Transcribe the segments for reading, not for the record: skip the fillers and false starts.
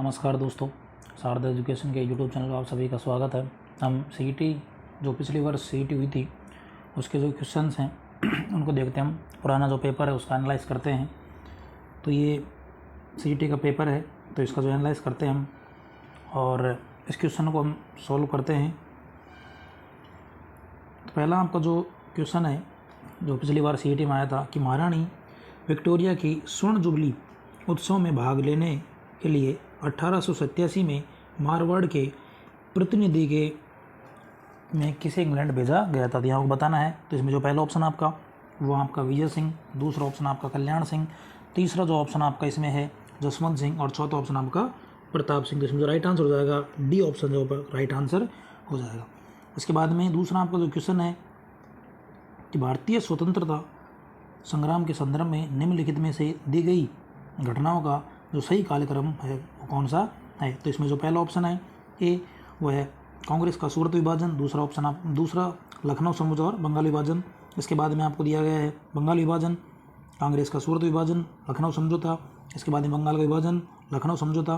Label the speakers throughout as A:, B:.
A: नमस्कार दोस्तों, शारदा एजुकेशन के यूट्यूब चैनल पर आप सभी का स्वागत है। हम सीईटी जो पिछली वर्ष सीईटी हुई थी उसके जो क्वेश्चंस हैं उनको देखते हैं। हम पुराना जो पेपर है उसका एनालाइज करते हैं। तो ये सीईटी का पेपर है, तो इसका जो एनालाइज करते हैं हम और इस क्वेश्चन को हम सॉल्व करते हैं। तो पहला आपका जो क्वेश्चन है जो पिछली बार सीईटी में आया था कि महारानी विक्टोरिया की स्वर्ण जुबली उत्सव में भाग लेने के लिए 1887 में मारवाड़ के प्रतिनिधि के में किसे इंग्लैंड भेजा गया था, तो यहाँ को बताना है। तो इसमें जो पहला ऑप्शन आपका वो आपका विजय सिंह, दूसरा ऑप्शन आपका कल्याण सिंह, तीसरा जो ऑप्शन आपका इसमें है जसवंत सिंह और चौथा ऑप्शन आपका प्रताप सिंह। तो इसमें जो राइट आंसर हो जाएगा डी ऑप्शन जो राइट आंसर हो जाएगा। इसके बाद में दूसरा आपका जो क्वेश्चन है कि भारतीय स्वतंत्रता संग्राम के संदर्भ में निम्नलिखित में से दी गई घटनाओं का जो सही कालक्रम है वो कौन सा है। तो इसमें जो पहला ऑप्शन है ए वो है कांग्रेस का सूरत विभाजन, दूसरा लखनऊ समझौता और बंगाल विभाजन। इसके बाद में आपको दिया गया है बंगाल विभाजन, कांग्रेस का सूरत विभाजन, लखनऊ समझौता। इसके बाद में बंगाल का विभाजन, लखनऊ समझौता,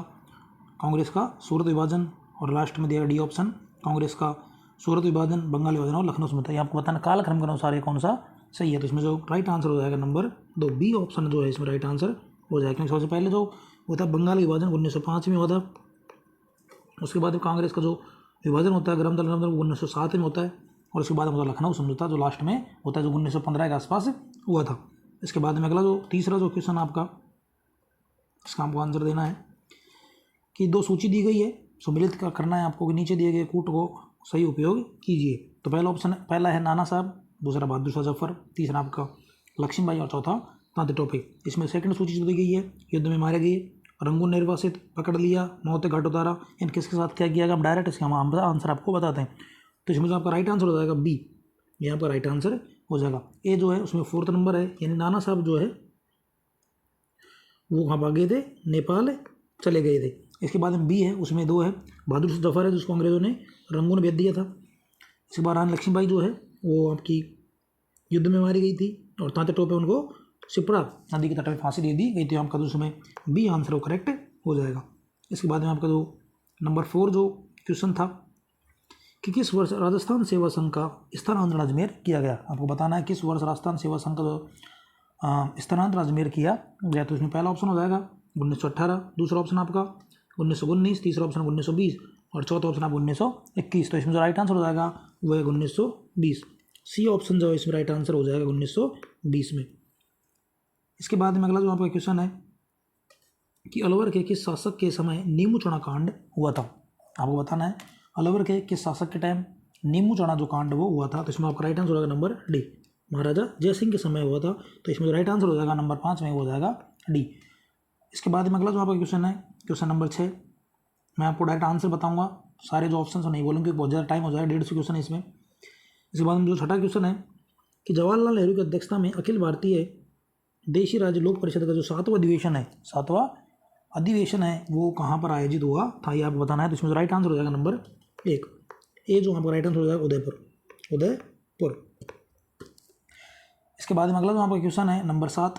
A: कांग्रेस का सूरत विभाजन और लास्ट में दिया डी ऑप्शन कांग्रेस का सूरत विभाजन, बंगाल विभाजन और लखनऊ समझौता। ये आपको बताना कालक्रम के अनुसार ये कौन सा सही है। तो इसमें जो राइट आंसर हो जाएगा नंबर 2 बी ऑप्शन जो है इसमें राइट आंसर हो जाएगा। क्योंकि सबसे पहले जो होता है बंगाल विभाजन 1905 में होता है, उसके बाद कांग्रेस का जो विभाजन होता है गरम दल 1907 में होता है, और उसके बाद होता है लखनऊ समझौता जो लास्ट में होता है जो 1915 के आसपास हुआ था। इसके बाद में अगला जो तीसरा जो क्वेश्चन आपका इसका आपको आंसर देना है कि दो सूची दी गई है, सम्मिलित करना है आपको कि नीचे दिए गए कूट को सही उपयोग कीजिए। तो पहला है नाना साहब, दूसरा बहादुर शाह जफर, तीसरा आपका लक्ष्मीबाई और चौथा तांती टोपे। इसमें सेकंड सूची जो दी गई है युद्ध में मारे गए, रंगून निर्वासित, पकड़ लिया, मौत घाट उतारा, इन किसके साथ क्या किया गया, हम डायरेक्ट इसका हम आंसर आपको बताते हैं। तो इसमें जो आपका राइट आंसर हो जाएगा बी, ये आपका राइट आंसर हो जाएगा। ए जो है उसमें 4th नंबर है, यानी नाना साहब जो है वो वहाँ भागे थे, नेपाल चले गए थे। इसके बाद में बी है उसमें 2 है बहादुर शाह जफर है जिसको अंग्रेजों ने रंगून भेज दिया था। इसके बाद रानी लक्ष्मीबाई जो है वो आपकी युद्ध में मारी गई थी, और तांते टोपे उनको सिपरा नदी के तट में फांसी दे दी गई थी। आपका जो उसमें बी आंसर वो करेक्ट हो जाएगा। इसके बाद में आपका जो नंबर 4 जो क्वेश्चन था कि किस वर्ष राजस्थान सेवा संघ का स्थानांतरण अजमेर किया गया, आपको बताना है किस वर्ष राजस्थान सेवा संघ का जो स्थानांतरण अजमेर किया गया। तो इसमें पहला ऑप्शन हो जाएगा 1918, दूसरा ऑप्शन आपका 1919, तीसरा ऑप्शन 1920 और चौथा ऑप्शन आपका 1921। तो इसमें जो राइट आंसर हो जाएगा वो है 1920, सी ऑप्शन जो है इसमें राइट आंसर हो जाएगा 1920 में। इसके बाद में अगला जो आपका क्वेश्चन है कि अलवर के किस शासक के समय नीमू चढ़ा कांड हुआ था, आपको बताना है अलवर के किस शासक के टाइम नीमू चढ़ा जो कांड वो हुआ था। तो इसमें आपका राइट आंसर हो जाएगा नंबर डी, महाराजा जयसिंह के समय हुआ था। तो इसमें जो राइट आंसर हो जाएगा नंबर 5 में हो जाएगा डी। इसके बाद में अगला जो आपका क्वेश्चन है क्वेश्चन नंबर 6, मैं आपको डायरेक्ट आंसर बताऊंगा, सारे जो ऑप्शन नहीं बोलूँगी, बहुत ज़्यादा टाइम हो जाएगा, 150 क्वेश्चन है इसमें। इसके बाद में जो छठा क्वेश्चन है कि जवाहरलाल नेहरू की अध्यक्षता में अखिल भारतीय देशी राज्य लोक परिषद का जो 7वां अधिवेशन है वो कहाँ पर आयोजित हुआ था, ये आपको बताना है। तो इसमें जो राइट आंसर हो जाएगा नंबर 1, ए जो आपका राइट आंसर हो जाएगा उदयपुर। इसके बाद में अगला जो आपका क्वेश्चन है नंबर 7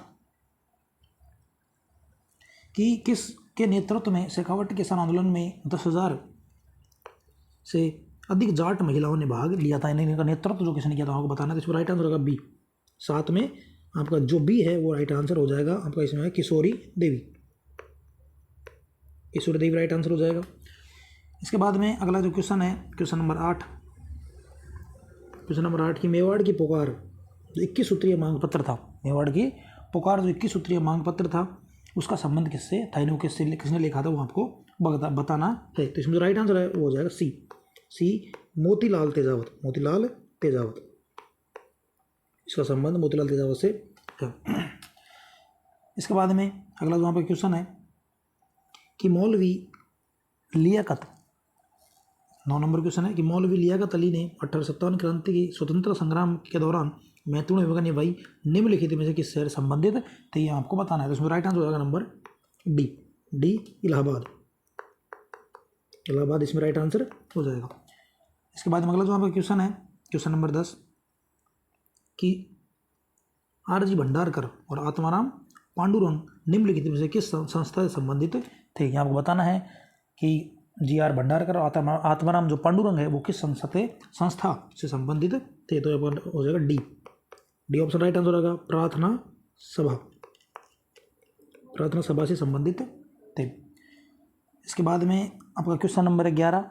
A: कि किस के नेतृत्व में शेखावटी किसान आंदोलन में 10,000 से अधिक जाट महिलाओं ने भाग लिया था, इनका नेतृत्व जो किसने किया था आपको बताना है। तो इसमें राइट आंसर होगा बी, 7 में आपका जो बी है वो राइट आंसर हो जाएगा। आपका इसमें है किशोरी देवी राइट आंसर हो जाएगा। इसके बाद में अगला जो क्वेश्चन है क्वेश्चन नंबर 8 की मेवाड़ की पुकार जो 21 सूत्रीय मांग पत्र था, मेवाड़ की पुकार जो 21 सूत्रीय मांग पत्र था उसका संबंध किससे था, इनको किसने लिखा था वो आपको बताना है। तो इसमें जो राइट आंसर है वो हो जाएगा सी मोतीलाल तेजावत, इसका संबंध मोतीलाल तेजावत से है। इसके बाद में अगला जो यहाँ पर क्वेश्चन है कि मौलवी लियाकत, 9 नंबर क्वेश्चन है कि मौलवी लियाकत अली ने 1857 क्रांति की स्वतंत्रता संग्राम के दौरान महत्वपूर्ण भूमिका निभाई निम्नलिखित में से किस शहर संबंधित थे, ये आपको बताना है। तो इसमें राइट आंसर हो जाएगा नंबर डी इलाहाबाद इसमें राइट आंसर हो जाएगा। इसके बाद में अगला जो आपका क्वेश्चन है क्वेश्चन नंबर 10 कि आर जी भंडारकर और आत्माराम पांडुरंग निम्नलिखित में से किस संस्था से संबंधित थे। यहाँ आपको बताना है कि जी.आर. भंडारकर और आत्माराम जो पांडुरंग है वो किस संस्था से संबंधित थे, तो हो जाएगा डी ऑप्शन राइट आंसर होगा। प्रार्थना सभा से संबंधित थे। इसके बाद में आपका क्वेश्चन नंबर 11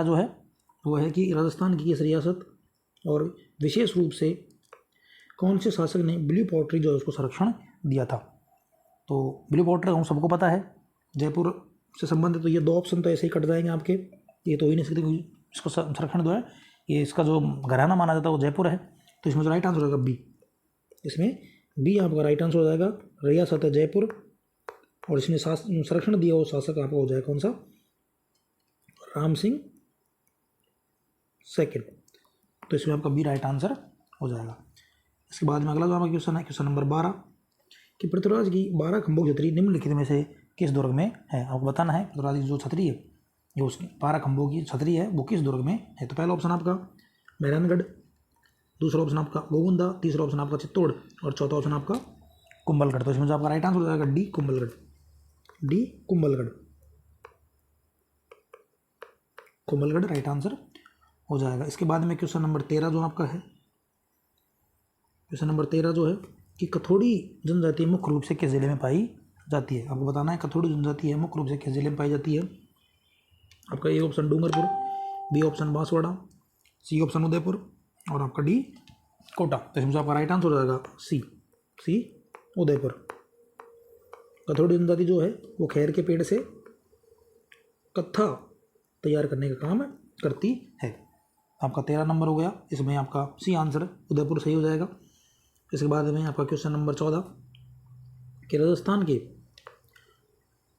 A: जो है वो है कि राजस्थान की किस रियासत और विशेष रूप से कौन से शासक ने ब्लू पोट्री जो है उसको संरक्षण दिया था। तो ब्लू पोट्री हम सबको पता है जयपुर से संबंधित, तो ये 2 ऑप्शन तो ऐसे ही कट जाएंगे आपके, ये तो हो ही नहीं सकते इसको संरक्षण जो है ये इसका जो घराना माना जाता है वो जयपुर है, तो इसमें जो राइट आंसर होगा बी। इसमें बी आपका राइट आंसर हो जाएगा। रियासत है जयपुर और इसने संरक्षण दिया वो शासक आपका हो जाएगा कौन सा, राम सिंह सेकंड, तो इसमें आपका बी राइट आंसर हो जाएगा। इसके बाद में अगला जो हमारा क्वेश्चन है क्वेश्चन नंबर 12 कि पृथ्वीराज की 12 खंभों की छतरी निम्नलिखित में से किस दुर्ग में है। आपको बताना है पृथ्वीराज की जो छतरी है ये उसकी 12 खंभों की छतरी है वो किस दुर्ग में है। तो पहला ऑप्शन आपका मेहरानगढ़, दूसरा ऑप्शन आपका गोविंदा, तीसरा ऑप्शन आपका चित्तौड़ और चौथा ऑप्शन आपका कुंभलगढ़। तो इसमें जो आपका राइट आंसर हो जाएगा D Kumbhalgarh. Kumbhalgarh right answer हो जाएगा। इसके बाद में क्वेश्चन नंबर 13 जो आपका है, क्वेश्चन नंबर 13 जो है कि कथोड़ी जनजाति मुख्य रूप से किस जिले में पाई जाती है। आपको बताना है कथोड़ी जनजाति है मुख्य रूप से किस जिले में पाई जाती है। आपका A option Dungarpur, B option Banswara, C option Udaipur और आपका डी कोटा। तो इसमें आपका राइट आंसर हो जाएगा सी उदयपुर। कथोड़ी जनजाति जो है वो खैर के पेड़ से कत्था तैयार करने का काम करती है। आपका 13 नंबर हो गया, इसमें आपका सी आंसर उदयपुर सही हो जाएगा। इसके बाद में आपका क्वेश्चन नंबर 14 कि राजस्थान के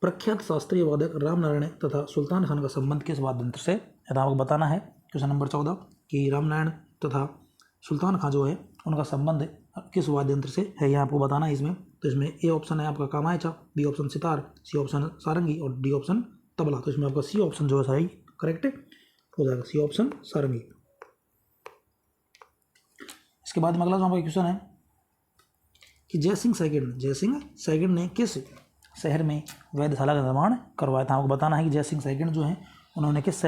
A: प्रख्यात शास्त्रीय वादक रामनारायण तथा सुल्तान खान का संबंध किस वाद्य यंत्र से है। तो आपको बताना है क्वेश्चन नंबर 14 कि रामनारायण तथा सुल्तान खान जो है उनका संबंध किस वाद्य यंत्र से है, यह आपको बताना है इसमें। तो इसमें ए ऑप्शन है आपका kamaicha, B option sitar, C option sarangi और डी ऑप्शन तबला। तो इसमें आपका सी ऑप्शन जो है सही करेक्ट हो जाएगा, सी ऑप्शन सारंगी। इसके बाद में अगला जो हमारा क्वेश्चन है कि जयसिंह सेकंड ने किस शहर में वेधशाला का निर्माण करवाया था। आपको बताना है कि जयसिंह सेकंड जो है उन्होंने किस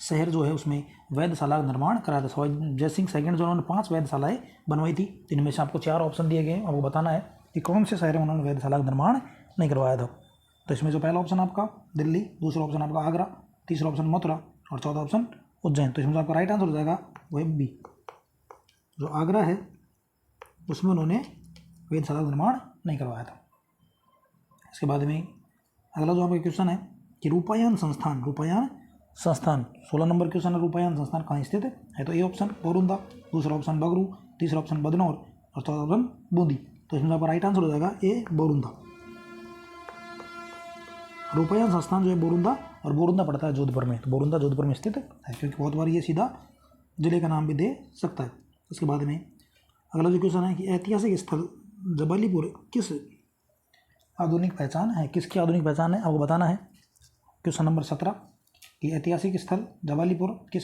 A: शहर जो है उसमें वेधशाला का निर्माण कराया था। जयसिंह सेकंड जो उन्होंने 5 वेधशालाएं बनवाई थी, इनमें से आपको 4 ऑप्शन दिए गए। आपको बताना है कि कौन से शहर में उन्होंने वेधशाला का निर्माण नहीं करवाया था। तो इसमें जो पहला ऑप्शन आपका दिल्ली, दूसरा ऑप्शन आपका आगरा, तीसरा ऑप्शन मथुरा और चौथा ऑप्शन उज्जैन। तो इसमें जो आपका राइट आंसर हो जाएगा वो है बी, जो आगरा है उसमें उन्होंने वेधशाला का निर्माण नहीं करवाया था। इसके बाद में अगला जो आपका क्वेश्चन है कि रूपायन संस्थान 16 नंबर क्वेश्चन है, रूपायन संस्थान कहाँ स्थित है। तो ए ऑप्शन बोरुंदा, दूसरा ऑप्शन बगरू, तीसरा ऑप्शन बदनौर और चौथा ऑप्शन बूंदी। तो इसमें आपका राइट आंसर हो जाएगा ए बोरुंदा। रूपायन संस्थान जो है बोरुंदा, और बोरुंदा पड़ता है जोधपुर में, तो बोरुंदा जोधपुर में स्थित है क्योंकि बहुत बार ये सीधा जिले का नाम भी दे सकता है। उसके बाद में अगला जो क्वेश्चन है कि ऐतिहासिक स्थल जबालीपुर किस आधुनिक पहचान है, किसकी आधुनिक पहचान है। आपको बताना है क्वेश्चन नंबर 17 कि ऐतिहासिक स्थल जबालीपुर की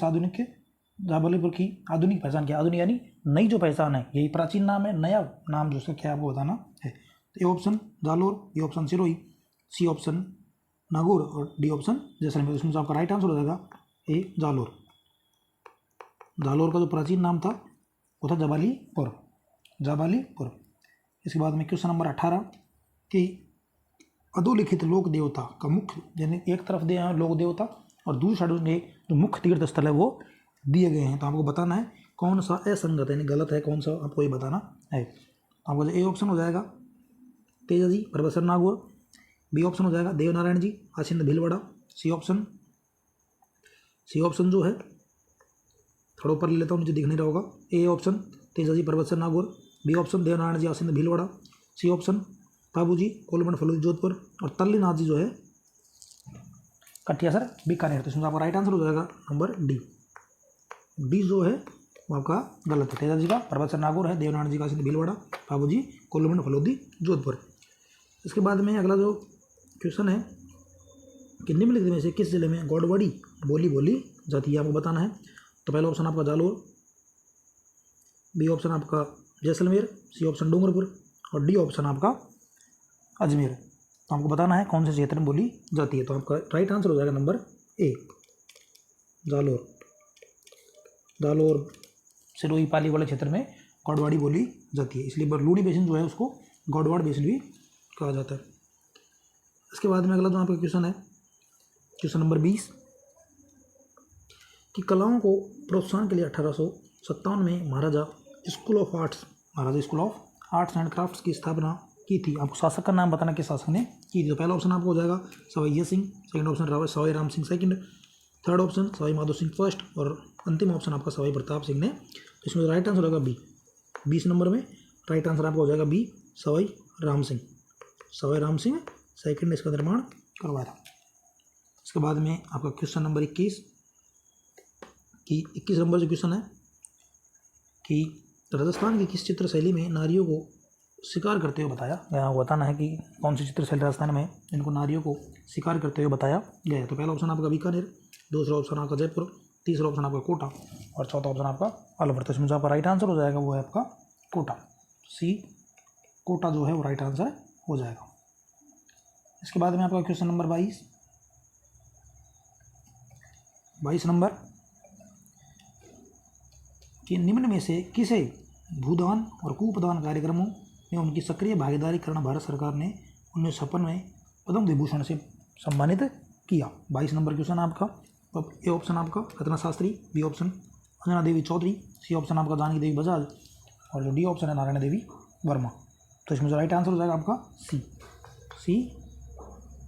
A: आधुनिक पहचान क्या। आधुनिक यानी नई जो पहचान है, यही प्राचीन नाम है, नया नाम जो उसका क्या आपको बताना है। तो A option Jalore, B option Sirohi, C option Nagaur और डी ऑप्शन जैसलमेर। इसमें आपका राइट आंसर हो जाएगा ए जालोर। जालोर का जो प्राचीन नाम था वो था जबालीपुर। इसके बाद में क्वेश्चन नंबर 18 कि अधोलिखित लोक देवता का मुख्य, यानी एक तरफ दिए हैं लोक देवता और दूसरी साइड में जो मुख्य तीर्थ स्थल है वो दिए गए हैं। तो आपको बताना है कौन सा असंगत यानी गलत है, कौन सा आपको ये बताना है। आपको ए ऑप्शन हो जाएगा तेजाजी परबसर नागौर, बी ऑप्शन हो जाएगा देवनारायण जी आसिंद भीलवाड़ा, सी ऑप्शन जो है थोड़ा ऊपर ले लेता हूँ, मुझे दिख नहीं रहा होगा। A option Tejaji Parbatsar Nagaur, B option Devnarayan ji Asind Bhilwara, C option Pabuji Kolumand फलूदी Jodhpur और तल्लीनाथ जी जो है कटियासर बीकानेर। तो इसमें आपका राइट आंसर हो जाएगा नंबर डी जो है वो आपका गलत है। तेजा जी का परबतसर नागौर है, देवनारायण जी का सिंध भीलवाड़ा, बाबूजी कोलमंड फलूदी जोधपुर। इसके बाद में अगला जो क्वेश्चन है कि निम्नलिखित में से किस जिले में गौड़वाड़ी बोली जाती है। आपको बताना है। तो पहला ऑप्शन आपका जालोर, बी ऑप्शन आपका जैसलमेर, सी ऑप्शन डूंगरपुर और डी ऑप्शन आपका अजमेर। तो हमको बताना है कौन से क्षेत्र में बोली जाती है। तो आपका राइट आंसर हो जाएगा नंबर ए, जालोर। जालोर सिरोही पाली वाले क्षेत्र में गौड़वाड़ी बोली जाती है, इसलिए लूणी बेसिन जो है उसको गौड़वाड़ बेसिन भी कहा जाता है। इसके बाद में अगला जो आपका क्वेश्चन है, क्वेश्चन नंबर 20, कि कलाओं को प्रोत्साहन के लिए 1857 में Maharaja school of arts and crafts की स्थापना की थी। आपको शासक का नाम बताना किस शासक ने की थी। तो पहला ऑप्शन आपको हो जाएगा Sawai Singh, second option Sawai Ram Singh second, third option Sawai Madho Singh first, और अंतिम ऑप्शन आपका सवाई प्रताप सिंह ने। तो इसमें राइट आंसर होगा बी। 20 नंबर में राइट आंसर आपका हो जाएगा बी, सवाई राम सिंह। सवाई राम सिंह सेकंड ने इसका निर्माण करवाया था। इसके बाद में आपका क्वेश्चन नंबर 21, कि 21 नंबर जो क्वेश्चन है कि राजस्थान की किस चित्र शैली में नारियों को शिकार करते हुए बताया गया। बताना है कि कौन सी चित्र शैली राजस्थान में इनको नारियों को शिकार करते हुए बताया गया है। तो पहला ऑप्शन आपका बीकानेर, दूसरा ऑप्शन आपका जयपुर, तीसरा ऑप्शन आपका कोटा, और चौथा ऑप्शन आपका अलवर। तो इसमें जो आपका राइट आंसर हो जाएगा वो है आपका कोटा, सी, कोटा जो है वो राइट आंसर हो जाएगा। इसके बाद में आपका क्वेश्चन नंबर 22 नंबर, कि निम्न में से किसे भूदान और कूपदान कार्यक्रमों में उनकी सक्रिय भागीदारी करना भारत सरकार ने 1956 में पद्म विभूषण से सम्मानित किया। 22 नंबर क्वेश्चन आपका। तो ए ऑप्शन आपका रत्ना शास्त्री, बी ऑप्शन अंजना देवी चौधरी, सी ऑप्शन आपका जानकी देवी बजाज, और जो डी ऑप्शन है नारायण देवी वर्मा। तो इसमें जो राइट आंसर हो जाएगा आपका सी,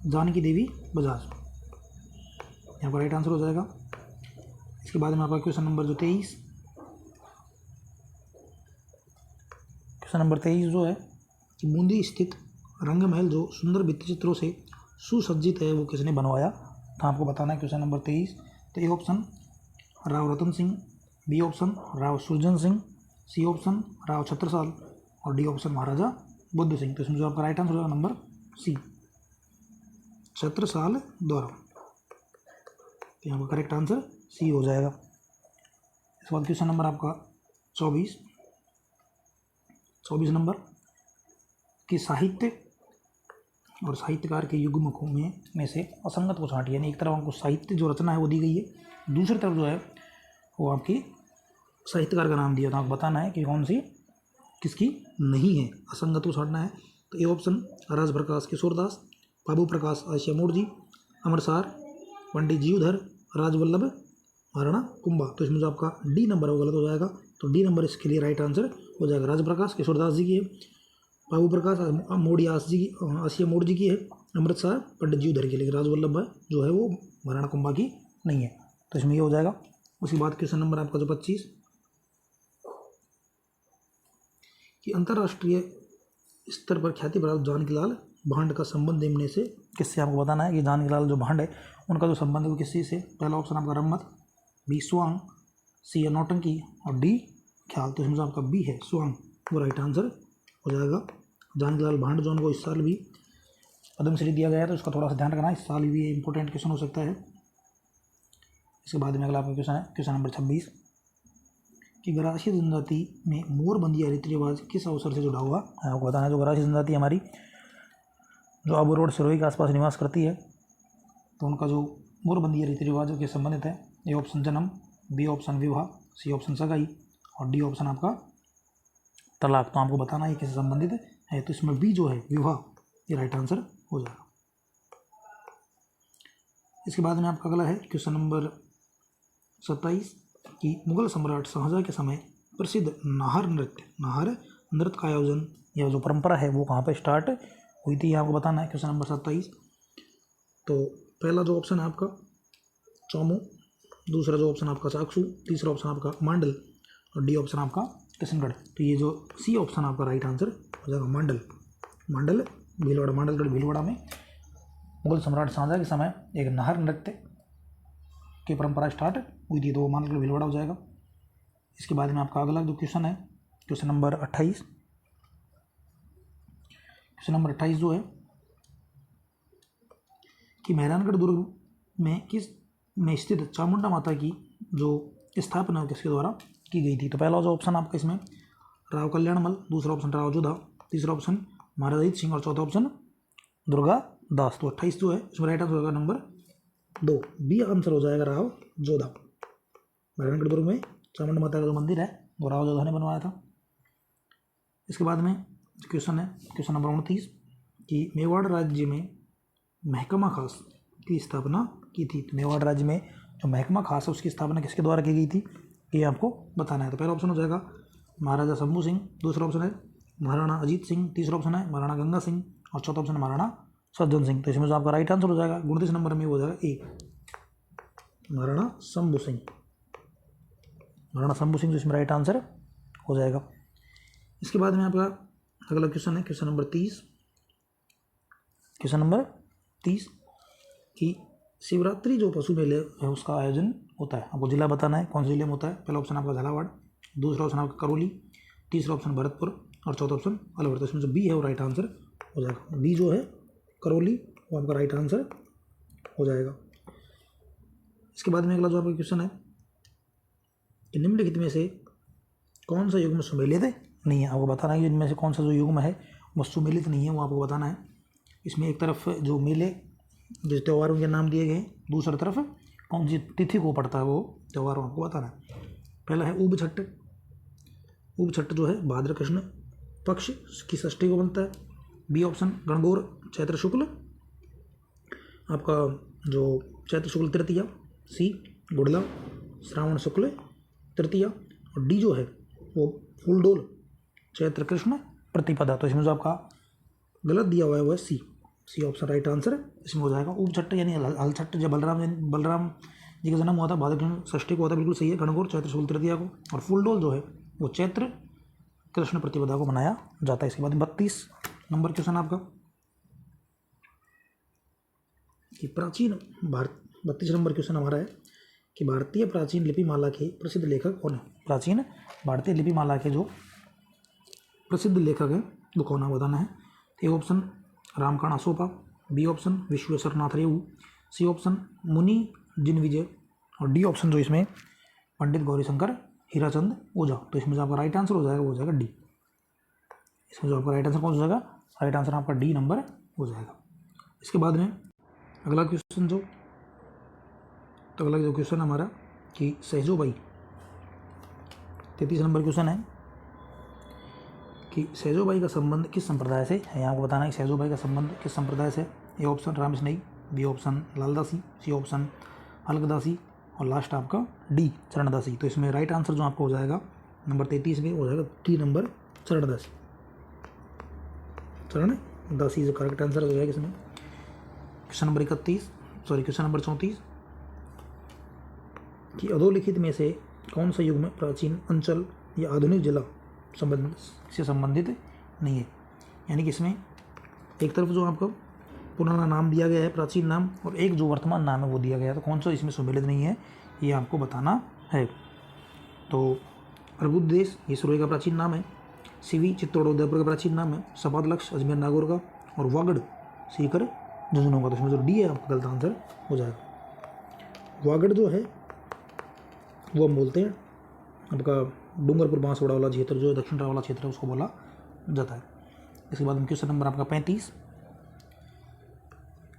A: जानकी देवी बजाज, यहाँ पर राइट आंसर हो जाएगा। इसके बाद में आपका क्वेश्चन नंबर जो 23, क्वेश्चन नंबर 23 जो है कि बूंदी स्थित रंग महल जो सुंदर भित्ति चित्रों से सुसज्जित है वो किसने बनवाया। तो आपको बताना है क्वेश्चन नंबर 23। तो A option Rao Ratan Singh, B option Rao Surjan Singh, C option Rao Chhatrasal, और डी ऑप्शन महाराजा बुद्ध सिंह। तो इसमें जो आपका राइट आंसर होगा नंबर सी, छत्रसाल द्वारा। तो यहाँ पर करेक्ट आंसर सी हो जाएगा। इसके बाद क्वेश्चन नंबर आपका 24 नंबर, कि साहित्य और साहित्यकार के युग्मकों में से असंगत को छांटिए। यानी एक तरफ आपको साहित्य जो रचना है वो दी गई है, दूसरी तरफ जो है वो आपकी साहित्यकार का नाम दिया था। आपको बताना है कि कौन सी किसकी नहीं है, असंगत को छांटना है। तो ए ऑप्शन राज प्रकाश किशोरदास, बाबू प्रकाश आशिया मोर्जी, अमरसार पंडित जीवधर, राजवल्लभ महाराणा कुंभा। तो इसमें जो आपका डी नंबर है वो गलत हो जाएगा। तो डी नंबर इसके लिए राइट आंसर हो जाएगा। राजप्रकाश किशोरदास जी की है, बाबू प्रकाश मोड़ी आसिया मोड़ जी की है, अमृतसर पंडित जीवधर की, लेकिन राजवल्लभ जो है वो महाराणा कुंभा की नहीं है। तो इसमें ये हो जाएगा। उसके बाद क्वेश्चन नंबर आपका जो 25, कि अंतर्राष्ट्रीय स्तर पर ख्याति प्राप्त जानकीलाल भांड का संबंध निम्न से किससे। आपको बताना है कि जानकीलाल जो भांड है उनका जो संबंध है वो किसी से। पहला ऑप्शन आपका रम्मत, बी स्वांग, सी नौटंकी, और डी ख्याल। तो इसमें आपका बी है स्वांग, वो राइट आंसर हो जाएगा। जानकीलाल भांड जो उनको इस साल भी पद्मश्री दिया गया है, तो इसका थोड़ा सा ध्यान रखना, इस साल भी ये इंपॉर्टेंट क्वेश्चन हो सकता है। इसके बाद में अगला आपका क्वेश्चन है क्वेश्चन नंबर 26, कि गरासिया जनजाति में मोरबंदिया रीति रिवाज किस अवसर से जुड़ा हुआ है। आपको बताना है जो गरासिया जनजाति हमारी जो आबू रोड सिरोही के आसपास निवास करती है, तो उनका जो मोरबंदिया रीति रिवाजों के संबंधित है। ए ऑप्शन जन्म, बी ऑप्शन विवाह, सी ऑप्शन सगाई, और डी ऑप्शन आपका तलाक। तो आपको बताना है किससे संबंधित है। तो इसमें बी जो है विवाह, ये राइट आंसर हो जाएगा। इसके बाद में आपका अगला है क्वेश्चन नंबर 27, कि मुगल सम्राट शाहजहाँ के समय प्रसिद्ध नाहर नृत्य का आयोजन या जो परंपरा है वो कहाँ पर स्टार्ट हुई थी, आपको बताना है क्वेश्चन नंबर 27। तो पहला जो ऑप्शन है आपका चौमू, दूसरा जो ऑप्शन आपका चाकसू, तीसरा ऑप्शन आपका मांडल, और डी ऑप्शन आपका किशनगढ़। तो ये जो सी ऑप्शन आपका राइट आंसर हो जाएगा मांडल भीलवाड़ा। मांडलगढ़ भीलवाड़ा में मुगल सम्राट शाहजहाँ के समय एक नाहर नृत्य की परंपरा स्टार्ट हुई थी, तो वो मांडलगढ़ भीलवाड़ा हो जाएगा। इसके बाद में आपका अगला जो क्वेश्चन है क्वेश्चन नंबर 28। क्वेश्चन नंबर 28 जो है कि मेहरानगढ़ दुर्ग में स्थित चामुंडा माता की जो स्थापना किसके द्वारा की गई थी। तो पहला जो ऑप्शन आपका इसमें राव कल्याणमल, दूसरा ऑप्शन राव जोधा, तीसरा ऑप्शन महाराजा अजीत सिंह, और चौथा ऑप्शन दुर्गा दास। तो 28 जो है इसमें राइट आंसर होगा नंबर 2, बी आंसर हो जाएगा राव जोधा। नारायणगढ़ दुर्ग में चामुंडा माता का जो मंदिर है वो राव जोधा ने बनवाया था। इसके बाद में क्वेश्चन है क्वेश्चन नंबर 29 कि मेवाड़ राज्य में महकमा खास की स्थापना की थी। तो मेवाड़ राज्य में जो महकमा खास है उसकी स्थापना किसके द्वारा की गई थी ये आपको बताना है। तो पहला ऑप्शन हो जाएगा महाराजा शंभू सिंह, दूसरा ऑप्शन है महाराणा अजीत सिंह, तीसरा ऑप्शन है महाराणा गंगा सिंह और चौथा ऑप्शन है महाराणा सज्जन सिंह। तो इसमें जो आपका राइट आंसर हो जाएगा 29 नंबर में हो जाएगा ए, महाराणा शंभू सिंह। महाराणा शंभू सिंह जो इसमें राइट आंसर हो जाएगा। इसके बाद में आपका अगला क्वेश्चन है क्वेश्चन नंबर 30। क्वेश्चन नंबर 30 कि शिवरात्रि जो पशु मेले है उसका आयोजन होता है, आपको जिला बताना है कौन से जिले में होता है। पहला ऑप्शन आपका झालावाड़, दूसरा ऑप्शन आपका करौली, तीसरा ऑप्शन भरतपुर और चौथा ऑप्शन अलवर। तो इसमें जो बी है वो राइट आंसर हो जाएगा। बी जो है करौली वो आपका राइट आंसर हो जाएगा। इसके बाद में अगला जो आपका क्वेश्चन है कि निम्नलिखित में से कौन सा युग्म सुमेलित नहीं है, आपको बताना है कि इनमें से कौन सा जो युग्म है वो सुमेलित नहीं है वो आपको बताना है। इसमें एक तरफ जो मेले जिस त्योहारों के नाम दिए गए, दूसरी तरफ कौन सी तिथि को पड़ता है वो त्यौहार आपको बताना है। पहला है ऊब छठ। ऊब छठ जो है भाद्र कृष्ण पक्ष की षष्ठी को बनता है। बी ऑप्शन गणगौर चैत्र शुक्ल आपका जो चैत्र शुक्ल तृतीया। सी गुड़ला श्रावण शुक्ल तृतीया और डी जो है वो फूलडोल चैत्र कृष्ण प्रतिपदा। तो इसमें जो आपका गलत दिया हुआ है वो है सी ऑप्शन राइट आंसर इसमें हो जाएगा। ऊब छठ यानी हल छठ जब बलराम जी का जन्म हुआ था भाद्र कृष्ण षष्ठी को होता है, बिल्कुल सही है, गणगौर चैत्र शुक्ल तृतीया को। और फूलडोल जो है वो चैत्र कृष्ण प्रतिपदा को मनाया जाता है। इसके बाद 32 नंबर क्वेश्चन आपका कि प्राचीन भारत 32 नंबर क्वेश्चन हमारा है कि भारतीय प्राचीन लिपिमाला के प्रसिद्ध लेखक कौन है। प्राचीन भारतीय लिपिमाला के जो प्रसिद्ध लेखक हैं वो कौन है बताना है। A option Ramkaran Asopa, B option Vishweshwar Nath Reu, C option Muni Jinvijay और डी ऑप्शन जो इसमें पंडित गौरीशंकर हीराचंद ओझा। तो इसमें जो आपका राइट आंसर हो जाएगा वो हो जाएगा डी। इसमें जो आपका राइट आंसर कौन हो जाएगा, राइट आंसर आपका डी नंबर हो जाएगा। इसके बाद में अगला क्वेश्चन अगला जो क्वेश्चन हमारा कि सहजोबाई 33 नंबर क्वेश्चन है कि सहजोबाई का संबंध किस संप्रदाय से है। यहाँ को बताना है कि सहजोबाई का संबंध किस संप्रदाय से। A option Ramsnehi, B option Laldasi, C option Alakhdasi और लास्ट आपका डी चरणदासी। तो इसमें राइट आंसर जो आपको हो जाएगा नंबर 33 में हो जाएगा डी नंबर चरणदासी। चरणदासी जो करेक्ट आंसर हो जाएगा इसमें। क्वेश्चन नंबर 34 कि अधोलिखित में से कौन सा युग्म प्राचीन अंचल या आधुनिक जिला से संबंधित नहीं है। यानी कि इसमें एक तरफ जो आपको पुराना नाम दिया गया है प्राचीन नाम और एक जो वर्तमान नाम है वो दिया गया है, तो कौन सा इसमें सम्मिलित नहीं है ये आपको बताना है। तो अर्बुद देश ये सुरई का प्राचीन नाम है, सिवी चित्तौड़ उदयपुर का प्राचीन नाम है, सपाद लक्ष्य अजमेर नागौर का और वागड़ सीकर झुंझुनू का। तो इसमें जो डी है आपका गलत आंसर हो जाएगा। वागड़ जो है वो हम बोलते हैं आपका डूंगरपुर बांसवाड़ा वाला क्षेत्र जो दक्षिण वाला क्षेत्र है उसको बोला जाता है। इसके बाद में क्वेश्चन नंबर आपका 35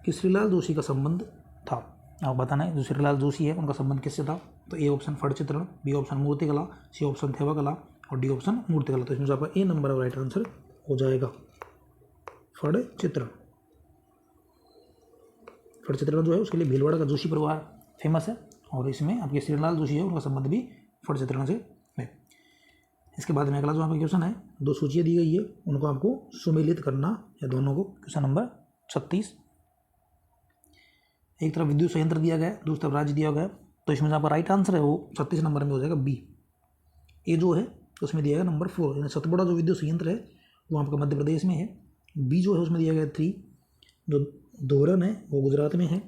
A: कि श्रीलाल जोशी का संबंध था। आप बताना है जो श्रीलाल जोशी है उनका संबंध किससे था। तो ए ऑप्शन फड़ चित्रण, बी ऑप्शन मूर्तिकला, सी ऑप्शन थेवा कला और डी ऑप्शन मूर्तिकला। तो इसमें आपका ए नंबर और राइट आंसर हो जाएगा फड़ चित्रण। फड़ चित्रण जो है उसके लिए भीलवाड़ा का जोशी परिवार फेमस है और इसमें आपके श्रीलाल जोशी है उनका संबंध भी फड़ चित्रण से है। इसके बाद में अगला जो आपका क्वेश्चन है, दो सूचियाँ दी गई है उनको आपको सुमेलित करना है दोनों को। क्वेश्चन नंबर 36 एक तरफ विद्युत संयंत्र दिया गया है, दूसरी तरफ राज्य दिया गया है। तो इसमें जो आपका राइट आंसर है वो 36 नंबर में हो जाएगा बी। ए जो है तो उसमें दिया गया नंबर 4 यानी सबसे बड़ा जो विद्युत संयंत्र है वो आपका मध्य प्रदेश में है। बी जो है उसमें दिया गया 3 जो धोरन है वो गुजरात में है।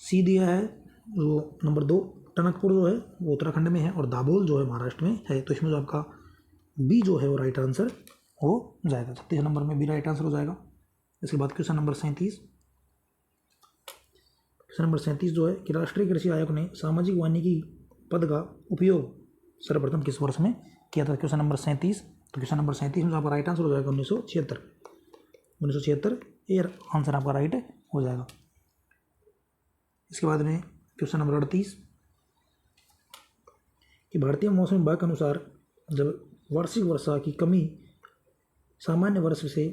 A: सी दिया है जो नंबर 2 टनकपुर जो है वो उत्तराखंड में है और दाभोल जो है महाराष्ट्र में है। तो इसमें जो आपका बी जो है वो राइट आंसर हो जाएगा। 36 नंबर में बी राइट आंसर हो जाएगा। इसके बाद क्वेश्चन नंबर 37 जो है कि राष्ट्रीय कृषि आयोग ने सामाजिक वानिकी पद का उपयोग सर्वप्रथम किस वर्ष में किया था। क्वेश्चन नंबर 37 तो क्वेश्चन नंबर 37 में आपका राइट आंसर हो जाएगा 1976। एयर आंसर आपका राइट हो जाएगा। इसके बाद में क्वेश्चन नंबर 38 कि भारतीय मौसम विभाग के अनुसार जब वार्षिक वर्षा की कमी सामान्य वर्ष से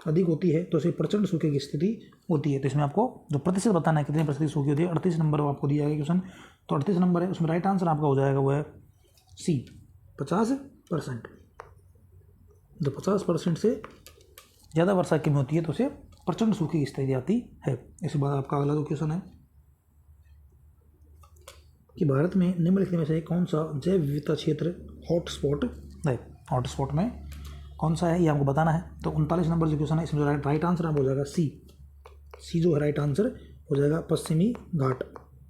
A: अधिक होती है तो इसे प्रचंड सूखे की स्थिति होती है। तो इसमें आपको जो प्रतिशत बताना है कितनी प्रतिशत सूखी होती है, 38 नंबर आपको दिया गया क्वेश्चन। तो 38 नंबर है, उसमें राइट आंसर आपका हो जाएगा वो है सी 50%। जो 50% से ज़्यादा वर्षा की कमी होती है तो उसे प्रचंड सूखी की स्थिति आती है। इसके बाद आपका अगला जो क्वेश्चन है कि भारत में निम्नलिखित में से कौन सा जैव विविधता क्षेत्र हॉटस्पॉट है। हॉटस्पॉट में कौन सा है ये आपको बताना है। तो 39 नंबर जो क्वेश्चन है इसमें जो राइट आंसर आप हो जाएगा सी जो है राइट आंसर हो जाएगा पश्चिमी घाट।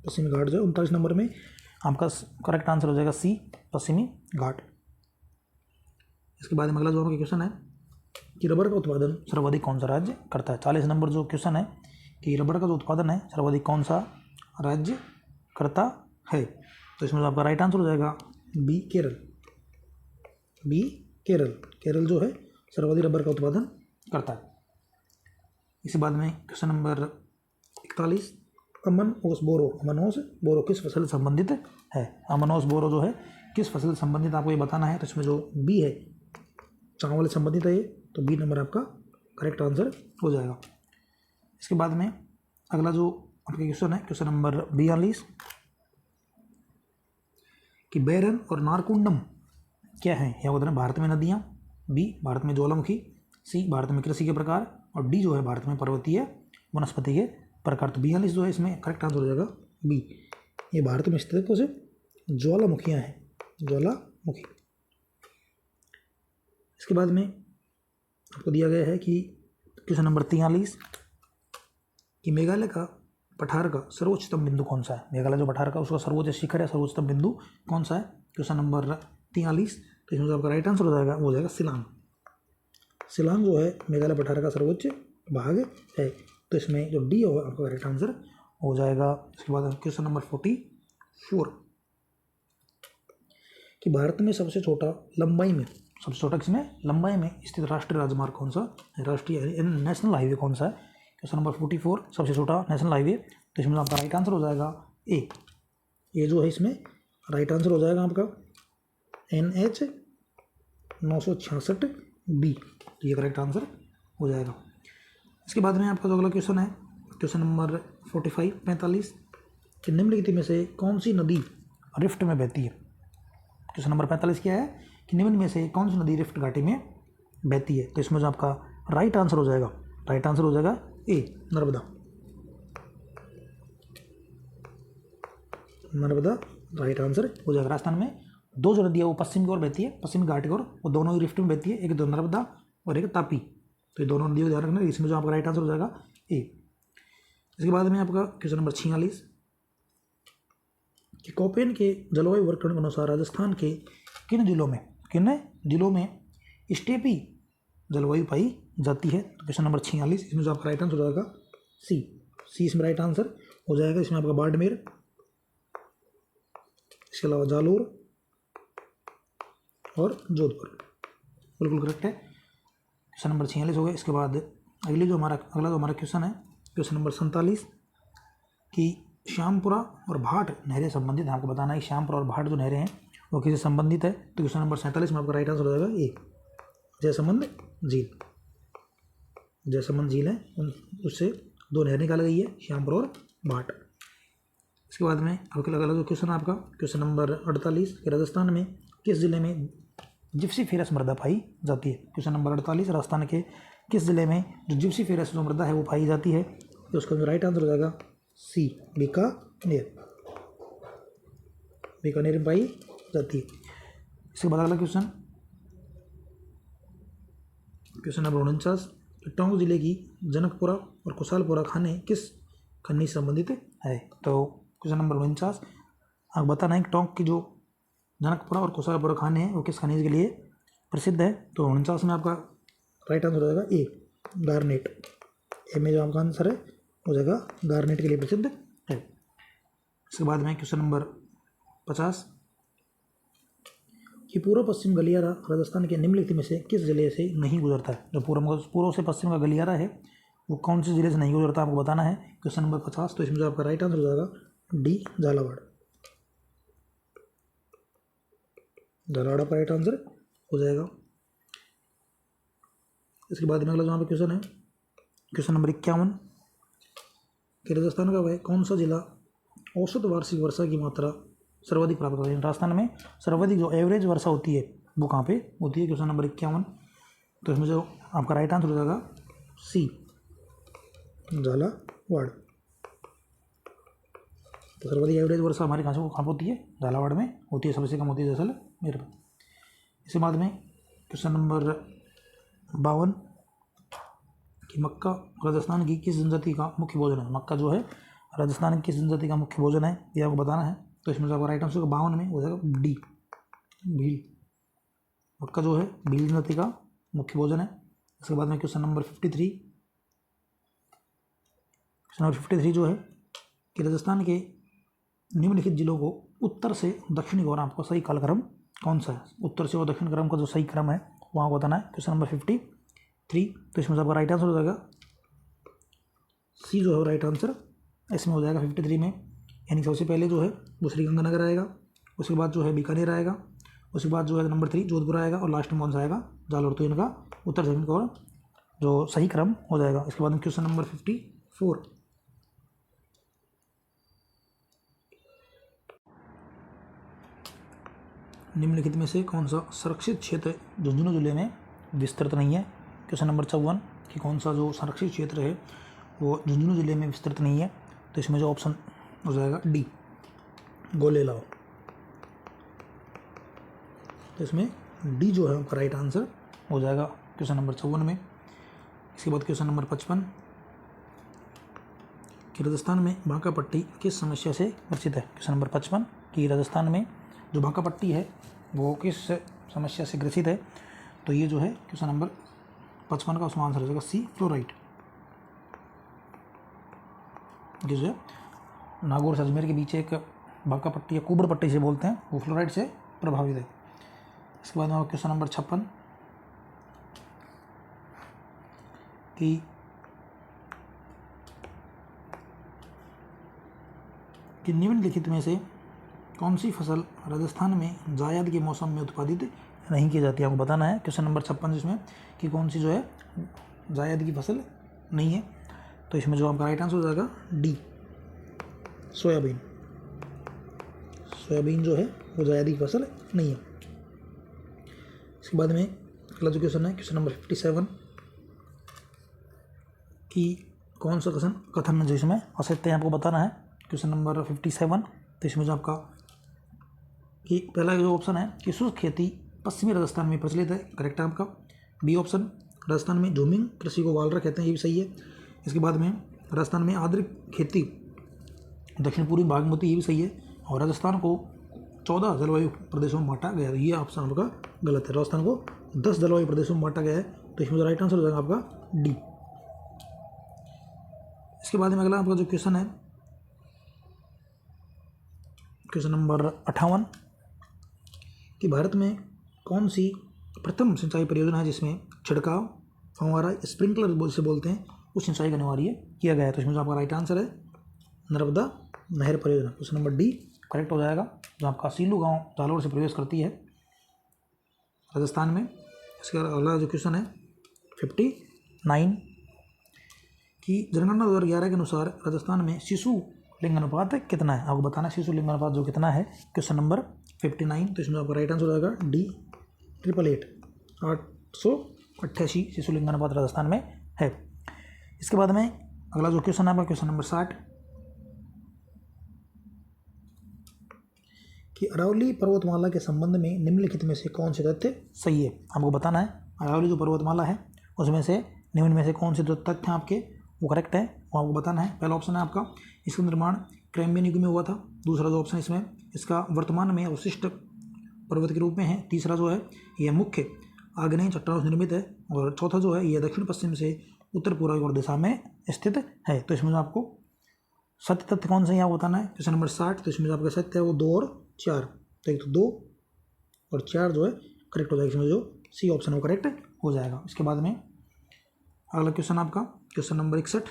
A: पश्चिमी घाट जो है 39 नंबर में आपका करेक्ट आंसर हो जाएगा सी पश्चिमी घाट। इसके बाद में अगला जो आपका क्वेश्चन है कि रबर का उत्पादन सर्वाधिक कौन सा राज्य करता है। 40 नंबर जो क्वेश्चन है कि रबर का जो उत्पादन है सर्वाधिक कौन सा राज्य करता है। तो इसमें आपका राइट आंसर हो जाएगा बी केरल। केरल जो है सर्वाधिक रबर का उत्पादन करता है। इसके बाद में क्वेश्चन नंबर 41 अमनओस बोरो किस फसल से संबंधित है। अमनओस बोरो जो है किस फसल से संबंधित आपको ये बताना है। तो इसमें जो बी है चावल से संबंधित है ये, तो बी नंबर आपका करेक्ट आंसर हो जाएगा। इसके बाद में अगला जो आपका क्वेश्चन है क्वेश्चन नंबर 42 कि बैरन और नारकुंडम क्या है। या बताना भारत में नदियाँ, बी भारत में ज्वालामुखी, सी भारत में कृषि के प्रकार और डी जो है भारत में पर्वतीय वनस्पति के प्रकार। तो 42 जो है इसमें करेक्ट आंसर हो जाएगा बी। ये भारत में स्थित तो से ज्वालामुखियाँ हैं, ज्वालामुखी। इसके बाद में आपको दिया गया है कि क्वेश्चन नंबर 43 कि मेघालय का पठार का सर्वोच्चतम बिंदु कौन सा है। मेघालय जो पठार का उसका सर्वोच्च शिखर है, सर्वोच्चतम बिंदु कौन सा है। क्वेश्चन नंबर 43 तो इसमें आपका राइट आंसर हो जाएगा वो हो जाएगा शिलांग जो है मेघालय पठार का सर्वोच्च भाग है। तो इसमें जो डी होगा आपका राइट आंसर हो जाएगा। इसके बाद क्वेश्चन नंबर 44 कि भारत में सबसे छोटा किसमें लंबाई में स्थित राष्ट्रीय राजमार्ग कौन सा है, राष्ट्रीय नेशनल हाईवे कौन सा है। क्वेश्चन नंबर 44 सबसे छोटा नेशनल हाईवे। तो इसमें आपका राइट आंसर हो जाएगा ए जो है इसमें राइट आंसर हो जाएगा आपका NH 966 बी। तो ये करेक्ट आंसर हो जाएगा। इसके बाद में आपका जो अगला क्वेश्चन है क्वेश्चन नंबर 45 कि निम्नलिखित में से कौन सी नदी रिफ्ट में बहती है। क्वेश्चन नंबर 45 क्या है कि निम्न में से कौन सी नदी रिफ्ट घाटी में बहती है। तो इसमें जो आपका राइट आंसर हो जाएगा ए नर्मदा राइट आंसर हो जाएगा। राजस्थान में दो जो नदियाँ वो पश्चिम की ओर बहती है, पश्चिमी घाट की ओर, वो दोनों ही रिफ्ट में बहती है, एक तो नर्मदा और एक तापी। तो ये दोनों नदियों को ध्यान रखना, इसमें जो आपका राइट आंसर हो जाएगा ए। इसके बाद में आपका क्वेश्चन नंबर 46 कि कोपेन के जलवायु वर्गीकरण के अनुसार राजस्थान के किन जिलों में स्टेपी जलवायु पाई जाती है। तो क्वेश्चन नंबर 46 इसमें जो आपका राइट आंसर हो जाएगा सी इसमें राइट आंसर हो जाएगा। इसमें आपका बाड़मेर, इसके अलावा जालोर और जोधपुर बिल्कुल करेक्ट है। क्वेश्चन नंबर 46 हो गया। इसके बाद अगला जो हमारा क्वेश्चन है क्वेश्चन नंबर 47 कि श्यामपुरा और भाट नहरें संबंधित है। आपको बताना है श्यामपुरा और भाट जो नहरें हैं वो किससे संबंधित है। तो क्वेश्चन नंबर 47 में आपका राइट आंसर हो जाएगा ए जयसमंद झील है, उससे दो नहरें निकाली गई है श्यामपुर और भाट। इसके बाद में अगला जो क्वेश्चन है आपका क्वेश्चन नंबर 48 कि राजस्थान में किस जिले में जिप्सीफेरस मृदा पाई जाती है। क्वेश्चन नंबर 48 राजस्थान के किस जिले में जो जिप्सीफेरस जो मृदा है वो पाई जाती है। तो उसका जो राइट आंसर हो जाएगा सी बीकानेर में पाई जाती है। इसके बाद अगला क्वेश्चन नंबर 49 टोंक जिले की जनकपुरा और कुशालपुरा खाने किस खनिज से संबंधित है। तो क्वेश्चन नंबर 49 आप बताना है कि टोंक की जो जनकपुरा और कुशालपुरा खाने हैं वो किस खनिज के लिए प्रसिद्ध है। तो 49 में आपका राइट आंसर हो जाएगा ए गार्नेट। ए में जो आपका आंसर है हो जाएगा गार्नेट के लिए प्रसिद्ध है। इसके बाद में क्वेश्चन नंबर 50 कि पूर्व पश्चिम गलियारा राजस्थान के निम्नलिखित में से किस जिले से नहीं गुजरता है। जो पूर्व से पश्चिम का गलियारा है वो कौन से जिले से नहीं गुजरता आपको बताना है। क्वेश्चन नंबर 50, तो इसमें जो आपका राइट आंसर हो जाएगा डी झालावाड़। झालावाड़ का राइट आंसर हो जाएगा। इसके बाद में अगला जहाँ पे क्वेश्चन है क्वेश्चन नंबर 51 कि राजस्थान का वह कौन सा जिला औसत वार्षिक वर्षा की मात्रा सर्वाधिक प्राप्त करता है। राजस्थान में सर्वाधिक जो एवरेज वर्षा होती है वो कहाँ पे होती है। क्वेश्चन नंबर 51, तो इसमें जो आपका राइट आंसर हो जाएगा सी झालावाड़। तो सर्वाधिक एवरेज वर्षा हमारे कहाँ से होती है, झालावाड़ में होती है, सबसे कम होती है जैसलमेर में। इसके बाद में क्वेश्चन नंबर 52 कि मक्का राजस्थान की किस जनजाति का मुख्य भोजन है। मक्का जो है राजस्थान की किस जनजाति का मुख्य भोजन है ये आपको बताना है। तो इसमें जो आपका राइट आंसर 52 में हो जाएगा डी भील। मक्का जो है भील जनजाति का मुख्य भोजन है। इसके बाद में क्वेश्चन नंबर 53 जो है कि राजस्थान के निम्नलिखित जिलों को उत्तर से दक्षिण की ओर आपका सही कालक्रम कौन सा है। उत्तर से और दक्षिण क्रम का जो सही क्रम है वहाँ को बताना है। क्वेश्चन नंबर 53, तो इसमें आपका राइट आंसर हो जाएगा सी जो है राइट आंसर इसमें हो जाएगा 53 में। यानी सबसे पहले जो है वो श्रीगंगानगर आएगा, उसके बाद जो है बीकानेर आएगा, उसके बाद जो है नंबर 3 जोधपुर आएगा और लास्ट में कौन सा आएगा जालोर। तो इनका उत्तर दक्षिण की ओर जो सही क्रम हो जाएगा। इसके बाद में क्वेश्चन नंबर 54 निम्नलिखित में से कौन सा संरक्षित क्षेत्र झुंझुनू जिले में विस्तृत नहीं है। क्वेश्चन नंबर 54 कि कौन सा जो संरक्षित क्षेत्र है वो झुंझुनू जिले में विस्तृत नहीं है। तो इसमें जो ऑप्शन हो जाएगा डी गोलेलाव। तो इसमें डी जो है आपका राइट आंसर हो जाएगा क्वेश्चन नंबर 54 में। इसके बाद क्वेश्चन नंबर 55 कि राजस्थान में बांका पट्टी किस समस्या से ग्रसित है। क्वेश्चन नंबर 55 कि राजस्थान में जो बांका पट्टी है वो किस समस्या से ग्रसित है। तो ये जो है क्वेश्चन नंबर 55 का उसमें आंसर हो जाएगा सी फ्लोराइड। जो है नागौर से अजमेर के बीच एक बांका पट्टी या कुबड़ पट्टी से बोलते हैं वो फ्लोराइड से प्रभावित है। इसके बाद में क्वेश्चन नंबर 56 कि निम्नलिखित में से कौन सी फसल राजस्थान में जायद के मौसम में उत्पादित नहीं की जाती है आपको बताना है। क्वेश्चन नंबर 56 जिसमें कि कौन सी जो है जायद की फसल नहीं है। तो इसमें जो आपका राइट आंसर हो जाएगा डी सोयाबीन। सोयाबीन जो है वो जायद की फसल नहीं है। इसके बाद में अगला जो क्वेश्चन है क्वेश्चन नंबर 57 कि कौन सा कथन है जो इसमें असत्य है आपको बताना है। क्वेश्चन नंबर 57, तो इसमें जो आपका कि पहला जो ऑप्शन है कि शुष्क खेती पश्चिमी राजस्थान में प्रचलित है, करेक्ट है आपका। बी ऑप्शन राजस्थान में झूमिंग कृषि को वालरा कहते हैं, ये भी सही है। इसके बाद में राजस्थान में आर्द्र खेती दक्षिण पूर्वी भाग में होती है, ये भी सही है। और राजस्थान को 14 जलवायु प्रदेशों में बांटा गया है, ये ऑप्शन आपका गलत है। राजस्थान को 10 जलवायु प्रदेशों में बांटा गया है। तो इसमें जो राइट आंसर हो जाएगा आपका डी। इसके बाद में अगला आपका जो क्वेश्चन है क्वेश्चन नंबर 58 कि भारत में कौन सी प्रथम सिंचाई परियोजना है जिसमें छिड़काव फव्वारा स्प्रिंकलर से बोलते हैं उस सिंचाई का अनिवार्य किया गया है। तो इसमें जो आपका राइट आंसर है नर्मदा नहर परियोजना। क्वेश्चन नंबर डी करेक्ट हो जाएगा, जो आपका सीलू गांव जालोर से प्रवेश करती है राजस्थान में। इसका अगला जो क्वेश्चन है 59 कि जनगणना 2011 के अनुसार राजस्थान में शिशु लिंग अनुपात कितना है आपको बताना है। शिशु लिंग अनुपात जो कितना है क्वेश्चन नंबर 59, तो इसमें आपका राइट आंसर हो जाएगा डी 888 शिशु लिंग अनुपात राजस्थान में है। इसके बाद में अगला जो क्वेश्चन है आपका क्वेश्चन नंबर 60 कि अरावली पर्वतमाला के संबंध में निम्नलिखित में से कौन से तथ्य सही है आपको बताना है। अरावली जो पर्वतमाला है उसमें से निम्न में से कौन से जो तथ्य हैं आपके वो करेक्ट है, वो आपको बताना है। पहला ऑप्शन है आपका इसका निर्माण कैम्बियन युग में हुआ था। दूसरा जो ऑप्शन इसमें इसका वर्तमान में अवशिष्ट पर्वत के रूप में है। तीसरा जो है यह मुख्य आग्नेय चट्टानों से निर्मित है। और चौथा जो है यह दक्षिण पश्चिम से उत्तर पूर्व और दिशा में स्थित है। तो इसमें जो आपको सत्य तथ्य कौन सा है यहाँ बताना है। क्वेश्चन नंबर 60, तो इसमें जो आपका सत्य है वो 2 और 4। तो एक तो 2 और 4 जो है करेक्ट हो जाएगा। इसमें जो सी ऑप्शन है वो करेक्ट हो जाएगा। इसके बाद में अगला क्वेश्चन आपका क्वेश्चन नंबर 61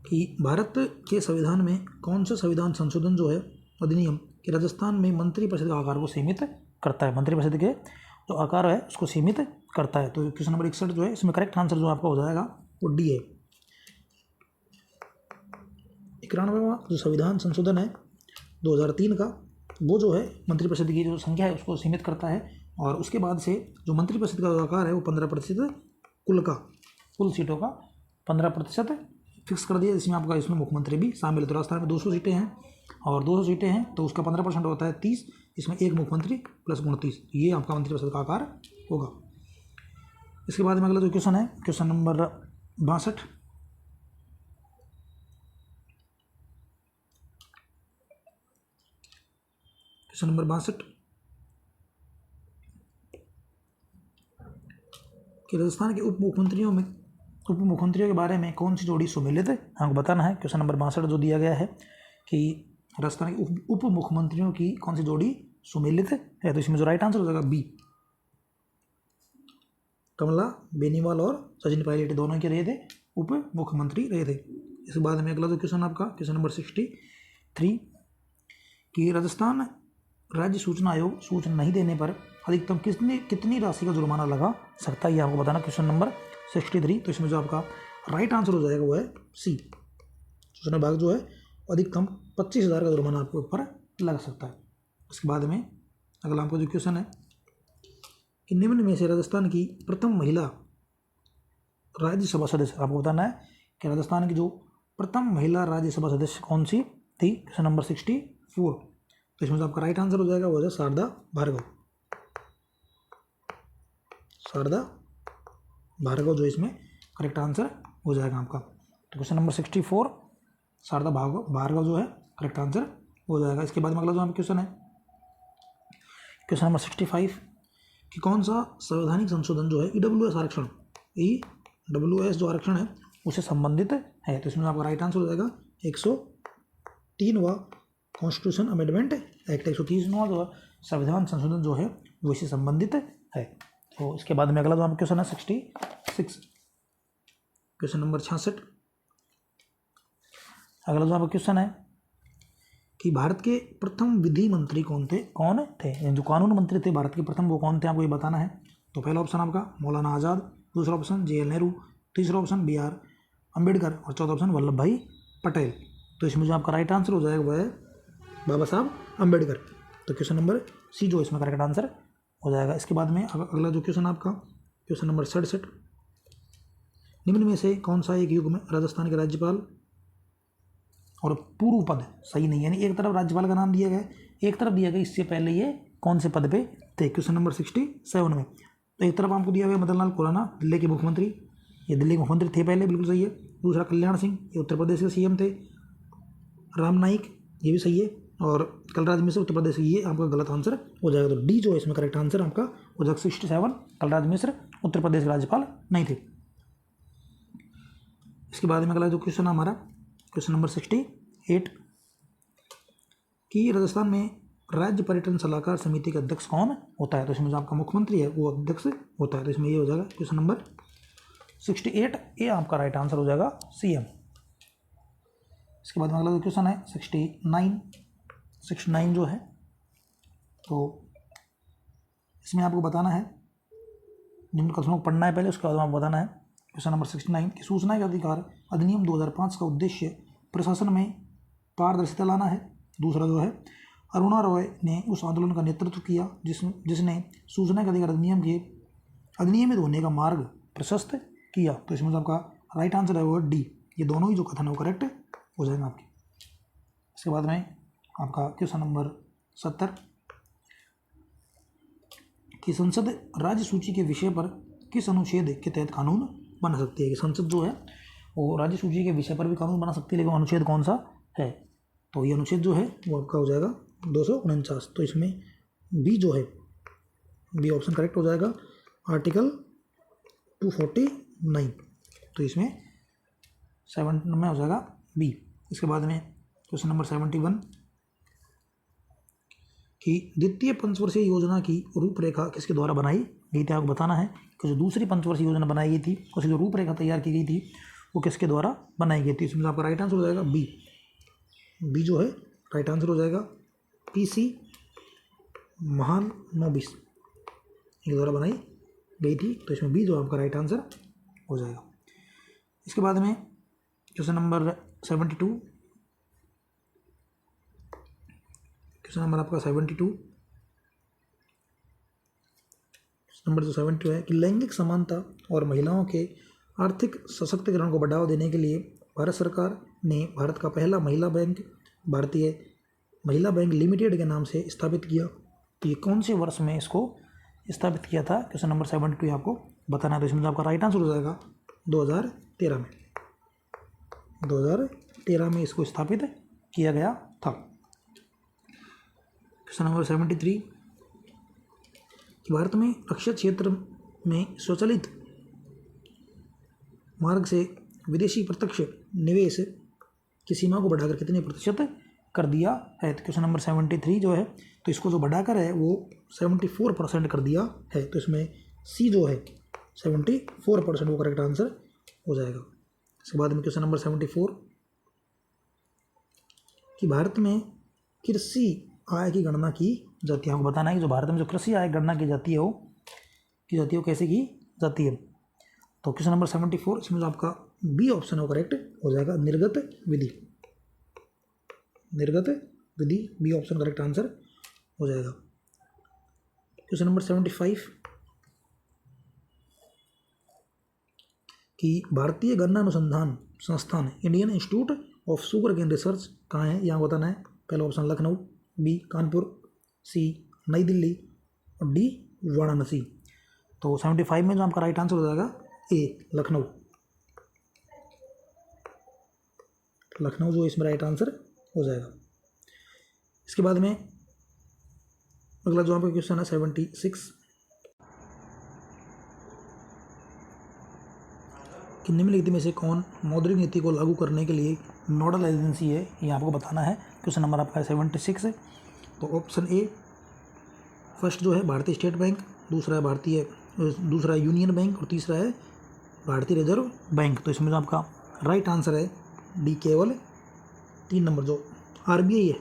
A: कि भारत के संविधान में कौन सा संविधान संशोधन जो है अधिनियम कि राजस्थान में मंत्रिपरिषद के आकार को सीमित करता है, मंत्रिपरिषद के जो आकार है उसको सीमित करता है। तो क्वेश्चन नंबर 61 जो है इसमें करेक्ट आंसर जो आपका हो जाएगा वो डी है। 91वां जो संविधान संशोधन है 2003 का, वो जो है मंत्रिपरिषद की जो संख्या है उसको सीमित करता है, और उसके बाद से जो मंत्रिपरिषद का आकार है वो 15% कुल सीटों का 15% फिक्स कर दिया, जिसमें आपका इसमें मुख्यमंत्री भी शामिल है। तो राजस्थान में 200 सीटें हैं और 200 सीटें हैं तो उसका 15% होता है 30, इसमें एक मुख्यमंत्री प्लस 29, ये आपका मंत्रिपरिषद का आकार होगा। इसके बाद में अगला जो क्वेश्चन है क्वेश्चन नंबर 62 क्वेश्चन नंबर 62 कि राजस्थान के उप मुख्यमंत्रियों के बारे में कौन सी जोड़ी सुमेलित है, हमको बताना है। क्वेश्चन नंबर 62 जो दिया गया है कि राजस्थान के उप मुख्यमंत्रियों की कौन सी जोड़ी सुमेलित है, तो इसमें जो राइट आंसर हो जाएगा बी, कमला बेनीवाल और सचिन पायलट दोनों के रहे थे उप मुख्यमंत्री रहे थे। इसके बाद में अगला जो क्वेश्चन आपका क्वेश्चन नंबर 63 कि राजस्थान राज्य सूचना आयोग सूचना नहीं देने पर अधिकतम कितनी राशि का जुर्माना लगा सकता है, ये आपको बताना। क्वेश्चन नंबर 63, तो इसमें जो आपका राइट आंसर हो जाएगा वो है सी, सूचना विभाग जो है अधिकतम 25,000 का जुर्माना आपके ऊपर लग सकता है। उसके बाद में अगला आपका जो क्वेश्चन है कि निम्न में से राजस्थान की प्रथम महिला राज्यसभा सदस्य, आपको बताना है कि राजस्थान की जो प्रथम महिला राज्यसभा सदस्य कौन सी थी। क्वेश्चन नंबर 64, तो इसमें जो आपका राइट आंसर हो जाएगा वो है शारदा भार्गव जो इसमें करेक्ट आंसर हो जाएगा आपका। तो क्वेश्चन नंबर 64 शारदा भार्गव जो है करेक्ट आंसर हो जाएगा। इसके बाद में अगला जो आपका क्वेश्चन है क्वेश्चन नंबर 65 कि कौन सा संवैधानिक संशोधन जो है ईडब्ल्यूएस आरक्षण, ईडब्ल्यूएस जो आरक्षण है उससे संबंधित है, तो इसमें आपका राइट आंसर हो जाएगा 103वां कॉन्स्टिट्यूशन अमेंडमेंट एक्ट, 130वां जो संविधान संशोधन जो है वो इससे संबंधित है। तो इसके बाद में अगला जो आपका क्वेश्चन है 66 क्वेश्चन नंबर 66, अगला जो आपका क्वेश्चन है कि भारत के प्रथम विधि मंत्री कौन थे, जो कानून मंत्री थे भारत के प्रथम वो कौन थे, आपको ये बताना है। तो पहला ऑप्शन आपका मौलाना आज़ाद, दूसरा ऑप्शन JL नेहरू, तीसरा ऑप्शन BR अम्बेडकर और चौथा ऑप्शन वल्लभ भाई पटेल। तो इसमें जो आपका राइट आंसर हो जाएगा वह है बाबा साहब अम्बेडकर। तो क्वेश्चन नंबर सी जो इसमें करेक्ट आंसर हो जाएगा। इसके बाद में अगला जो क्वेश्चन आपका क्वेश्चन नंबर 67, निम्न में से कौन सा एक युग में राजस्थान के राज्यपाल और पूर्व पद सही नहीं है, यानी एक तरफ राज्यपाल का नाम दिया गया एक तरफ दिया गया इससे पहले ये कौन से पद पे थे। क्वेश्चन नंबर 67 में तो एक तरफ आपको दिया गया मदन लाल खुराना दिल्ली के मुख्यमंत्री, ये दिल्ली के मुख्यमंत्री थे पहले, बिल्कुल सही है। दूसरा कल्याण सिंह, ये उत्तर प्रदेश के CM थे। राम नाईक, ये भी सही है। और कलराज मिश्र उत्तर प्रदेश, ये आपका गलत आंसर हो जाएगा। तो डी जो है इसमें करेक्ट आंसर आपका हो जाएगा 67, कलराज मिश्र उत्तर प्रदेश के राज्यपाल नहीं थे। इसके बाद में अगला जो क्वेश्चन हमारा क्वेश्चन नंबर 68 कि राजस्थान में राज्य पर्यटन सलाहकार समिति का अध्यक्ष कौन होता है, तो इसमें जो आपका मुख्यमंत्री है वो अध्यक्ष होता है। तो इसमें ये हो जाएगा क्वेश्चन नंबर 68, ये आपका राइट आंसर हो जाएगा CM। इसके बाद में अगला जो क्वेश्चन है 69 जो है, तो इसमें आपको बताना है, जिन कथनों को पढ़ना है पहले उसके बाद आपको बताना है। क्वेश्चन नंबर 69 कि सूचना के अधिकार अधिनियम 2005 का उद्देश्य प्रशासन में पारदर्शिता लाना है। दूसरा जो है अरुणा रॉय ने उस आंदोलन का नेतृत्व किया जिसने सूचना के अधिकार अधिनियमित होने का मार्ग प्रशस्त किया। तो इसमें आपका राइट आंसर है वो डी, ये दोनों ही जो कथन है वो करेक्ट हो जाएंगे आपके। इसके बाद में आपका क्वेश्चन नंबर 70 कि संसद राज्य सूची के विषय पर किस अनुच्छेद के तहत कानून बना सकती है। कि संसद जो है वो राज्य सूची के विषय पर भी कानून बना सकती है, लेकिन अनुच्छेद कौन सा है, तो ये अनुच्छेद जो है वो आपका हो जाएगा 249। तो इसमें बी जो है, बी ऑप्शन करेक्ट हो जाएगा, आर्टिकल 249। तो इसमें 7 में हो जाएगा बी। इसके बाद में क्वेश्चन नंबर 71 कि द्वितीय पंचवर्षीय योजना की रूपरेखा किसके द्वारा बनाई यही तो आपको बताना है कि जो दूसरी पंचवर्षीय योजना बनाई गई थी, उसकी जो रूपरेखा तैयार की गई थी, वो किसके द्वारा बनाई गई थी। इसमें आपका राइट आंसर हो जाएगा बी। बी जो है राइट आंसर हो जाएगा। PC महालनोबिस के द्वारा बनाई गई थी, तो इसमें बी जो आपका राइट आंसर हो जाएगा। इसके बाद में क्वेश्चन नंबर 72, क्वेश्चन नंबर आपका 72, नंबर जो 72 है कि लैंगिक समानता और महिलाओं के आर्थिक सशक्तिकरण को बढ़ावा देने के लिए भारत सरकार ने भारत का पहला महिला बैंक भारतीय महिला बैंक लिमिटेड के नाम से स्थापित किया। तो ये कौन से वर्ष में इसको स्थापित किया था, क्वेश्चन नंबर 72 आपको बताना है। तो इसमें आपका राइट आंसर हो जाएगा 2013 में। 2013 में इसको स्थापित किया गया था। क्वेश्चन नंबर 73 कि भारत में रक्षा क्षेत्र में स्वचालित मार्ग से विदेशी प्रत्यक्ष निवेश की सीमा को बढ़ाकर कितने प्रतिशत कर दिया है। तो क्वेश्चन नंबर 73 जो है, तो इसको जो बढ़ाकर है वो 74% कर दिया है। तो इसमें सी जो है 74% वो करेक्ट आंसर हो जाएगा। इसके बाद में क्वेश्चन नंबर 74 कि भारत में कृषि आय की गणना की जाती है। आपको बताना है कि जो भारत में जो कृषि आय गणना की जाती है वो कैसे की जाती है। तो क्वेश्चन नंबर 74 इसमें जो आपका बी ऑप्शन है वो करेक्ट हो जाएगा, निर्गत विधि। निर्गत विधि बी ऑप्शन करेक्ट आंसर हो जाएगा। क्वेश्चन नंबर 75 कि भारतीय गन्ना अनुसंधान संस्थान Indian institute of sugarcane research कहाँ है, यहाँ बताना है। पहला option Lucknow, B Kanpur, C New Delhi और डी वाराणसी। तो 75 में जो आपका राइट आंसर हो जाएगा ए लखनऊ। लखनऊ जो इसमें राइट आंसर हो जाएगा। इसके बाद में अगला जो आपका क्वेश्चन है 76 कि निम्नलिखित में से कौन मौद्रिक नीति को लागू करने के लिए नोडल एजेंसी है, ये आपको बताना है। क्वेश्चन नंबर आपका है 76। तो ऑप्शन ए फर्स्ट जो है भारतीय स्टेट बैंक, दूसरा है यूनियन बैंक और तीसरा है भारतीय रिजर्व बैंक। तो इसमें जो आपका राइट आंसर है डी केवल 3 नंबर जो RBI है,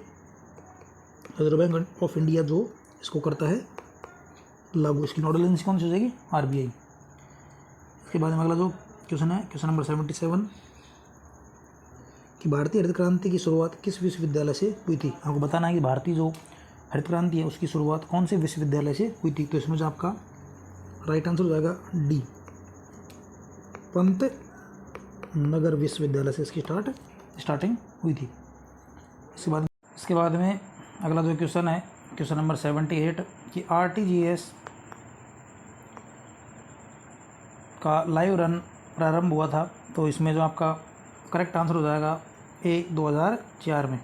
A: रिजर्व बैंक ऑफ इंडिया, जो इसको करता है लागू। इसकी नोडल एजेंसी कौन सी हो जाएगी, RBI। इसके बाद में अगला जो क्वेश्चन है क्वेश्चन नंबर 77 कि भारतीय हरित क्रांति की शुरुआत किस विश्वविद्यालय से हुई थी। आपको बताना है कि भारतीय जो हरित क्रांति है उसकी शुरुआत कौन से विश्वविद्यालय से हुई थी। तो इसमें जो आपका राइट आंसर हो जाएगा डी पंत नगर विश्वविद्यालय से इसकी स्टार्टिंग हुई थी। इसके बाद में अगला जो क्वेश्चन है क्वेश्चन नंबर 78 कि RTGS का लाइव रन प्रारंभ हुआ था। तो इसमें जो आपका करेक्ट आंसर हो जाएगा ए 2004 में।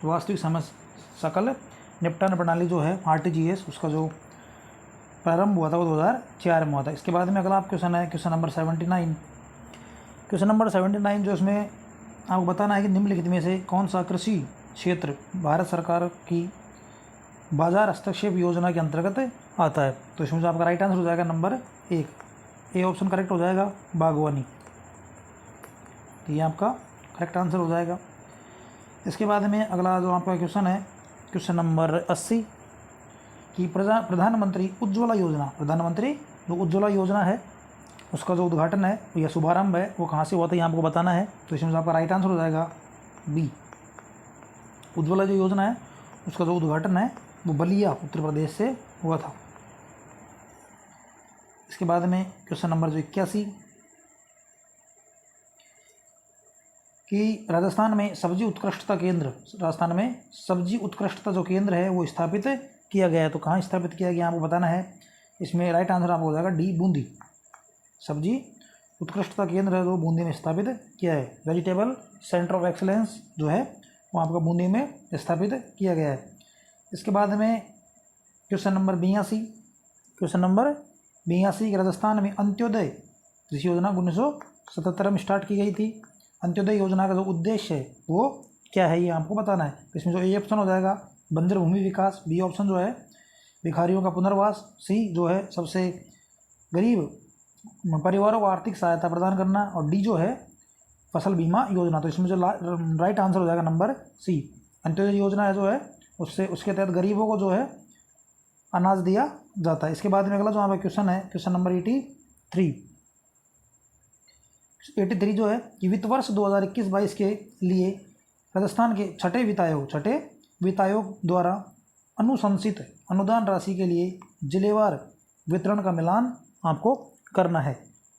A: वास्तविक समय सकल निपटान प्रणाली जो है RTGS, उसका जो प्रारंभ हुआ था वो 2004 में हुआ था। इसके बाद में अगला क्वेश्चन है क्वेश्चन नंबर 79। क्वेश्चन नंबर 79 जो इसमें आपको बताना है कि निम्नलिखित में से कौन सा कृषि क्षेत्र भारत सरकार की बाजार हस्तक्षेप योजना के अंतर्गत आता है। तो इसमें जो आपका राइट आंसर हो जाएगा नंबर 1, ए ऑप्शन करेक्ट हो जाएगा, बागवानी। तो ये आपका करेक्ट आंसर हो जाएगा। इसके बाद में अगला जो आपका क्वेश्चन है क्वेश्चन नंबर 80 कि प्रधानमंत्री उज्ज्वला योजना, प्रधानमंत्री जो उज्ज्वला योजना है उसका जो उद्घाटन है या शुभारंभ है वो कहाँ से हुआ था, ये आपको बताना है। तो इसमें आपका राइट आंसर हो जाएगा बी। उज्ज्वला जो योजना है उसका जो उद्घाटन है वो बलिया उत्तर प्रदेश से हुआ था। इसके बाद में क्वेश्चन नंबर जो 81 कि राजस्थान में सब्जी उत्कृष्टता जो केंद्र है वो स्थापित किया गया है। तो कहाँ स्थापित किया गया आपको बताना है। इसमें राइट आंसर आपको हो जाएगा डी बूंदी। सब्जी उत्कृष्टता केंद्र है जो बूंदी में स्थापित किया है। वेजिटेबल सेंटर ऑफ एक्सलेंस जो है वो आपका बूंदी में स्थापित किया गया है। इसके बाद में क्वेश्चन नंबर 82 कि राजस्थान में अंत्योदय कृषि योजना 1977 में स्टार्ट की गई थी। अंत्योदय योजना का जो उद्देश्य है वो क्या है, ये आपको बताना है। इसमें जो ए ऑप्शन हो जाएगा बंजर भूमि विकास, बी ऑप्शन जो है भिखारियों का पुनर्वास, सी जो है सबसे गरीब परिवारों को आर्थिक सहायता प्रदान करना, और डी जो है फसल बीमा योजना। तो इसमें जो राइट आंसर हो जाएगा नंबर सी। अंत्योदय योजना है जो है उसके तहत गरीबों को जो है अनाज दिया जाता है। इसके बाद में अगला जो यहाँ पे क्वेश्चन है, क्वेश्चन नंबर 83 जो है कि वित्त वर्ष 2021-22 के लिए राजस्थान के छठे वित्त आयोग द्वारा अनुशंसित अनुदान राशि के लिए जिलेवार वितरण का मिलान आपको करना है।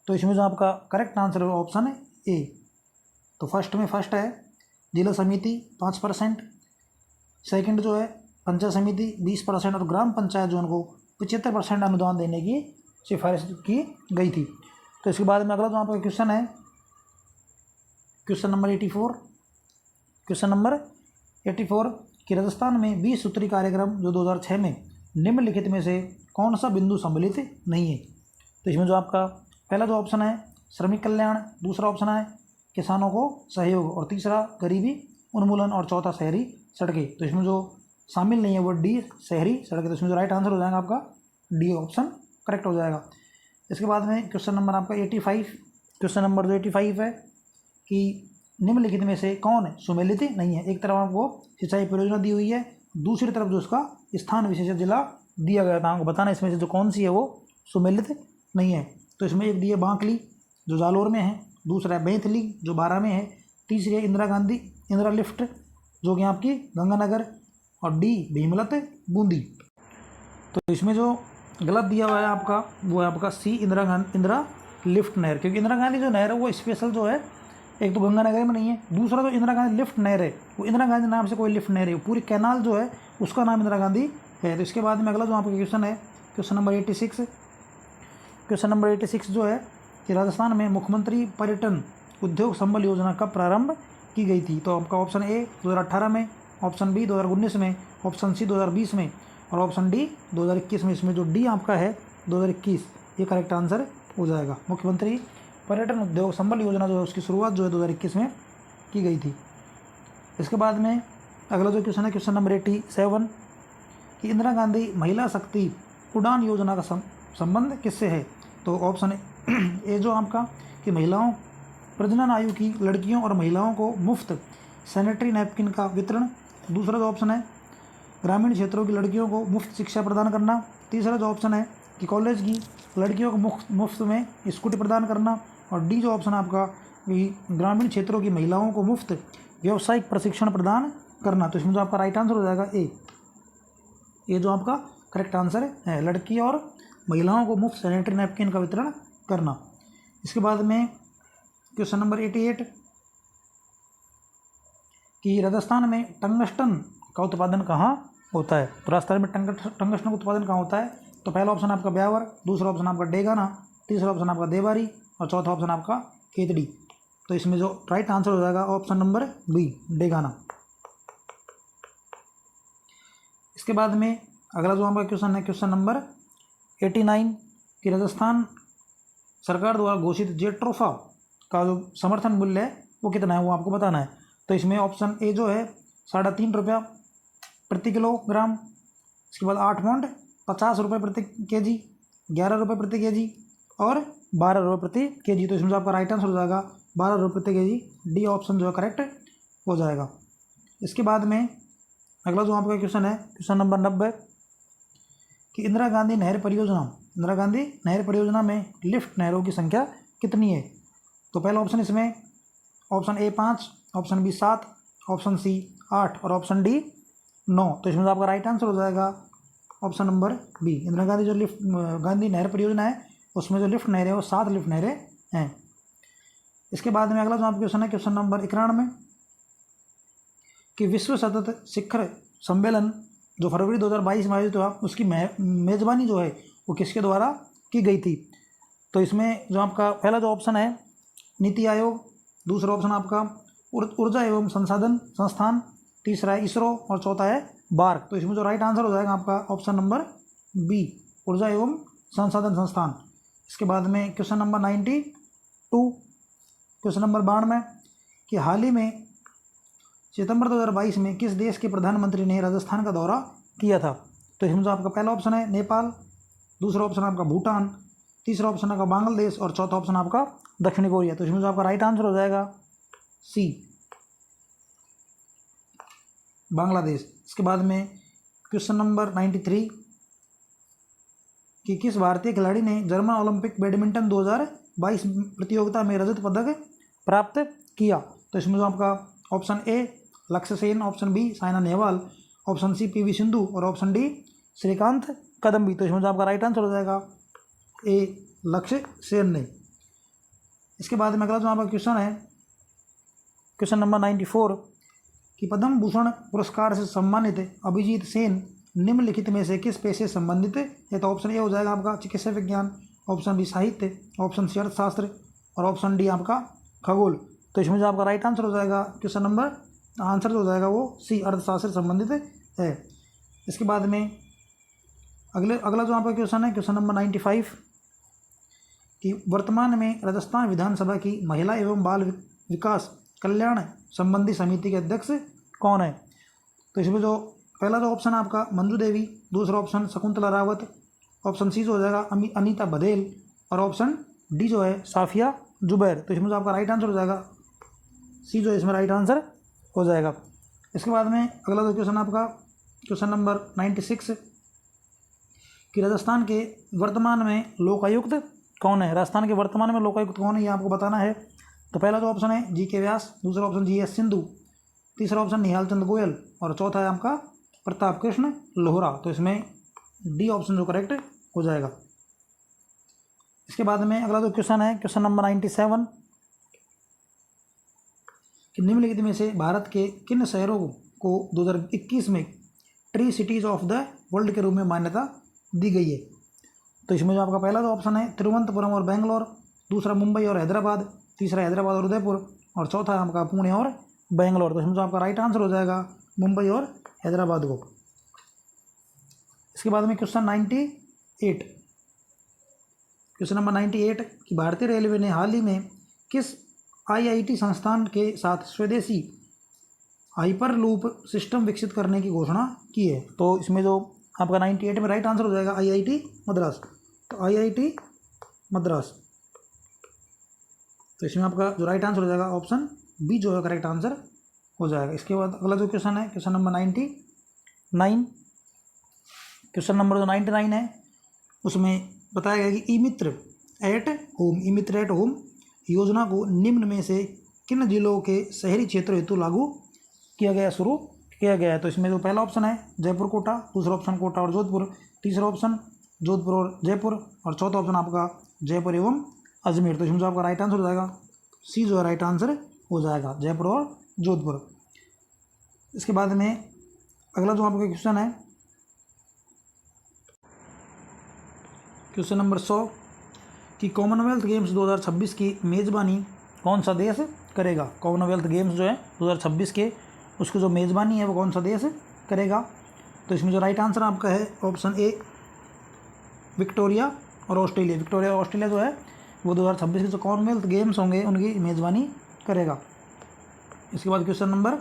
A: तो इसमें जो आपका करेक्ट आंसर है ऑप्शन है ए। तो फर्स्ट है जिला समिति 5%, सेकंड जो है पंचायत समिति 20% और ग्राम पंचायत जो उनको 75% अनुदान देने की सिफारिश की गई थी। तो इसके बाद में अगला जो आपका क्वेश्चन है, क्वेश्चन नंबर 84 कि राजस्थान में 20 सूत्री कार्यक्रम जो 2006 में निम्नलिखित में से कौन सा बिंदु सम्मिलित नहीं है। तो इसमें जो आपका पहला जो ऑप्शन है श्रमिक कल्याण, दूसरा ऑप्शन है किसानों को सहयोग, और तीसरा गरीबी उन्मूलन, और चौथा शहरी सड़कें। तो इसमें जो शामिल नहीं है वो डी शहरी सड़कें। तो इसमें जो राइट आंसर हो जाएगा आपका डी ऑप्शन करेक्ट हो जाएगा। इसके बाद में क्वेश्चन नंबर आपका 85, क्वेश्चन नंबर जो 85 है कि निम्नलिखित में से कौन सुमेलित नहीं है। एक तरफ आपको सिंचाई परियोजना दी हुई है, दूसरी तरफ जो उसका स्थान विशेष जिला दिया गया था, आपको बताना इसमें से जो कौन सी है वो सुमेलित नहीं है। तो इसमें एक दी है बांकली जो जालोर में है, दूसरा है बैथली जो बारा में है, तीसरी है इंदिरा लिफ्ट जो कि आपकी गंगानगर, और डी भीमलत बूंदी। तो इसमें जो गलत दिया हुआ है आपका वो है आपका सी इंदिरा लिफ्ट नहर, क्योंकि इंदिरा गांधी जो नहर है वो स्पेशल जो है एक तो गंगानगर में नहीं है, दूसरा जो इंदिरा गांधी लिफ्ट नहर है वो इंदिरा गांधी नाम से कोई लिफ्ट नहर है, पूरी कैनाल जो है उसका नाम इंदिरा गांधी है। तो इसके बाद में अगला जो आपका क्वेश्चन है क्वेश्चन नंबर 86 जो है कि राजस्थान में मुख्यमंत्री पर्यटन उद्योग संबल योजना कब प्रारंभ की गई थी। तो आपका ऑप्शन ए 2018 में, ऑप्शन बी 2019 में, ऑप्शन सी 2020 में, और ऑप्शन डी 2021 में। इसमें जो डी आपका है 2021 ये करेक्ट आंसर हो जाएगा। मुख्यमंत्री पर्यटन उद्योग संबल योजना जो है उसकी शुरुआत जो है 2021 में की गई थी। इसके बाद में अगला जो क्वेश्चन है क्वेश्चन नंबर 87 कि इंदिरा गांधी महिला शक्ति उड़ान योजना का संबंध किससे है। तो ऑप्शन ए जो आपका कि महिलाओं प्रजनन आयु की लड़कियों और महिलाओं को मुफ्त सैनिटरी नैपकिन का वितरण, दूसरा जो ऑप्शन है ग्रामीण क्षेत्रों की लड़कियों को मुफ्त शिक्षा प्रदान करना, तीसरा जो ऑप्शन है कि कॉलेज की लड़कियों को मुफ्त में स्कूटी प्रदान करना, और डी जो ऑप्शन आपका ग्रामीण क्षेत्रों की महिलाओं को मुफ्त व्यावसायिक प्रशिक्षण प्रदान करना। तो इसमें जो आपका राइट आंसर हो जाएगा ए, ये जो आपका करेक्ट आंसर है, लड़की और महिलाओं को मुफ्त सैनिटरी नैपकिन का वितरण करना। इसके बाद में क्वेश्चन नंबर 88 कि राजस्थान में टंगस्टन का उत्पादन कहाँ होता है। तो राजस्थान में टंगस्टन का उत्पादन कहाँ होता है। तो पहला ऑप्शन आपका ब्यावर, दूसरा ऑप्शन आपका डेगाना, तीसरा ऑप्शन आपका देवारी, और चौथा ऑप्शन आपका खेतड़ी। तो इसमें जो राइट आंसर हो जाएगा ऑप्शन नंबर बी डेगाना। इसके बाद में अगला जो हमारा क्वेश्चन है क्वेश्चन नंबर 89 कि राजस्थान सरकार द्वारा घोषित जेट्रोफा का जो समर्थन मूल्य है वो कितना है वो आपको बताना है। तो इसमें ऑप्शन ए जो है 3.5 रुपया प्रति किलोग्राम, इसके बाद 8 पॉइंट 50 रुपये प्रति केजी, 11 रुपये प्रति केजी और 12 रुपये प्रति केजी। तो इसमें जो आपका राइट आंसर हो जाएगा 12 रुपये प्रति केजी, डी ऑप्शन जो है करेक्ट हो जाएगा। इसके बाद में अगला जो आपका क्वेश्चन है क्वेश्चन नंबर 90 कि इंदिरा गांधी नहर परियोजना में लिफ्ट नहरों की संख्या कितनी है। तो पहला ऑप्शन इसमें option A 5, option B 7, option C 8 और ऑप्शन डी 9। तो इसमें आपका राइट आंसर हो जाएगा option number B. Indira Gandhi जो गांधी नहर परियोजना है उसमें जो लिफ्ट नहरें वो 7 लिफ्ट नहरें हैं। इसके बाद में अगला जो आपका क्वेश्चन है क्वेश्चन नंबर 91 कि विश्व सतत शिखर सम्मेलन जो फरवरी 2022 में आयोजित हुआ उसकी मेज़बानी जो है वो किसके द्वारा की गई थी। तो इसमें जो आपका पहला जो ऑप्शन है नीति आयोग, दूसरा ऑप्शन आपका ऊर्जा एवं संसाधन संस्थान, तीसरा है इसरो और चौथा है बार्क। तो इसमें जो राइट आंसर हो जाएगा आपका ऑप्शन नंबर बी ऊर्जा एवं संसाधन संस्थान। इसके बाद में क्वेश्चन नंबर 92 क्वेश्चन नंबर 92 कि हाल ही में सितंबर 2022 में किस देश के प्रधानमंत्री ने राजस्थान का दौरा किया था। तो इसमें जो आपका पहला ऑप्शन है नेपाल, दूसरा ऑप्शन आपका भूटान, तीसरा ऑप्शन आपका बांग्लादेश और चौथा ऑप्शन आपका दक्षिण कोरिया। तो इसमें जो आपका राइट आंसर हो जाएगा सी, बांग्लादेश। इसके बाद में क्वेश्चन नंबर 93 कि किस भारतीय खिलाड़ी ने जर्मन ओलंपिक बैडमिंटन 2022 प्रतियोगिता में रजत पदक प्राप्त किया। तो इसमें जो आपका option A Lakshya Sen, option B Saina Nehwal, option C PV Sindhu और ऑप्शन डी श्रीकांत कदम्बी। तो इसमें जो आपका राइट आंसर हो जाएगा ए लक्ष्य सेन ने। इसके बाद में अगला जो आपका क्वेश्चन है क्वेश्चन नंबर 94 कि पद्म भूषण पुरस्कार से सम्मानित अभिजीत सेन निम्नलिखित में से किस पेशे से संबंधित है। तो ऑप्शन ए हो जाएगा आपका चिकित्सा विज्ञान, ऑप्शन बी साहित्य, ऑप्शन सी अर्थशास्त्र और ऑप्शन डी आपका खगोल। तो इसमें जो आपका राइट आंसर हो जाएगा क्वेश्चन नंबर आंसर जो हो जाएगा वो सी अर्थशास्त्र से संबंधित है। इसके बाद में अगला जो आपका क्वेश्चन है क्वेश्चन नंबर 95 कि वर्तमान में राजस्थान विधानसभा की महिला एवं बाल विकास कल्याण संबंधी समिति के अध्यक्ष कौन है। तो इसमें जो पहला जो ऑप्शन है आपका मंजू देवी, दूसरा option Shakuntala Rawat, option C जो हो जाएगा अनीता बघेल और ऑप्शन डी जो है साफिया जुबैर। तो इसमें जो आपका राइट आंसर हो जाएगा सी जो है इसमें राइट आंसर हो जाएगा। इसके बाद में अगला जो क्वेश्चन आपका क्वेश्चन नंबर 96 कि राजस्थान के वर्तमान में लोकायुक्त कौन है। राजस्थान के वर्तमान में लोकायुक्त कौन है ये आपको बताना है। तो पहला जो ऑप्शन है जी के व्यास, दूसरा ऑप्शन जी एस सिंधु, तीसरा ऑप्शन निहाल चंद गोयल और चौथा है आपका प्रताप कृष्ण लोहरा। तो इसमें डी ऑप्शन जो करेक्ट हो जाएगा। इसके बाद में अगला जो क्वेश्चन है क्वेश्चन नंबर 97 कि निम्नलिखित में से भारत के किन शहरों को 2021 में tree cities of the world के रूप में मान्यता दी गई है। तो इसमें जो आपका पहला जो ऑप्शन है तिरुवनंतपुरम और बेंगलोर, दूसरा मुंबई और हैदराबाद, तीसरा हैदराबाद और उदयपुर और चौथा आपका पुणे और बेंगलोर। तो इसमें जो आपका राइट आंसर हो जाएगा मुंबई और हैदराबाद को। इसके बाद में क्वेश्चन 98 क्वेश्चन नंबर 98 कि भारतीय रेलवे ने हाल ही में किस आईआईटी संस्थान के साथ स्वदेशी हाइपर लूप सिस्टम विकसित करने की घोषणा की है। तो इसमें जो आपका 98 में राइट आंसर हो जाएगा आईआईटी मद्रास। तो आईआईटी मद्रास। तो इसमें आपका जो राइट आंसर हो जाएगा ऑप्शन बी जो है करेक्ट आंसर हो जाएगा। इसके बाद अगला जो क्वेश्चन है क्वेश्चन नंबर 99 क्वेश्चन नंबर जो 99 है उसमें बताया गया कि ई मित्र एट होम योजना को निम्न में से किन जिलों के शहरी क्षेत्रों हेतु लागू शुरू किया गया है। तो इसमें जो पहला ऑप्शन है जयपुर कोटा, दूसरा ऑप्शन कोटा और जोधपुर, तीसरा ऑप्शन जोधपुर और जयपुर और चौथा ऑप्शन आपका जयपुर एवं अजमेर। तो इसमें जो आपका राइट आंसर हो जाएगा सी जो है राइट आंसर हो जाएगा जयपुर और जोधपुर। इसके बाद में अगला जो आपका क्वेश्चन है क्वेश्चन नंबर 100 कि कॉमनवेल्थ गेम्स 2026 की मेज़बानी कौन सा देश करेगा। कॉमनवेल्थ गेम्स जो है 2026 के उसकी जो मेज़बानी है वो कौन सा देश करेगा। तो इसमें जो राइट आंसर आपका है ऑप्शन ए विक्टोरिया और ऑस्ट्रेलिया। विक्टोरिया और ऑस्ट्रेलिया जो है वो 2026 के जो कॉमनवेल्थ गेम्स होंगे उनकी मेज़बानी करेगा। इसके बाद क्वेश्चन नंबर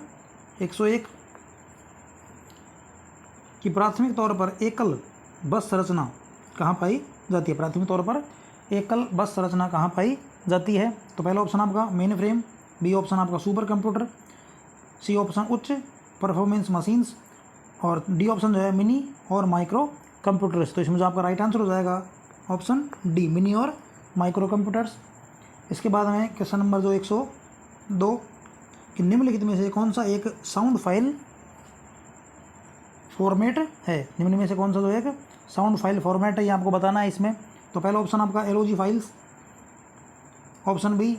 A: 101 कि प्राथमिक तौर पर एकल बस संरचना कहाँ पाई जाती है। प्राथमिक तौर पर एकल बस संरचना कहाँ पाई जाती है। तो पहला ऑप्शन आपका मेन फ्रेम, बी ऑप्शन आपका सुपर कंप्यूटर, सी ऑप्शन उच्च परफॉर्मेंस मशीन्स और डी ऑप्शन जो है मिनी और माइक्रो कंप्यूटर्स। तो इसमें जो आपका राइट आंसर हो जाएगा ऑप्शन डी मिनी और माइक्रो कंप्यूटर्स। इसके बाद में क्वेश्चन नंबर जो 102 कि निम्नलिखित में से कौन सा एक साउंड फाइल फॉर्मेट है। निम्न में से कौन सा जो एक साउंड फाइल फॉर्मेट है ये आपको बताना है इसमें। तो पहला ऑप्शन आपका LOG files, option B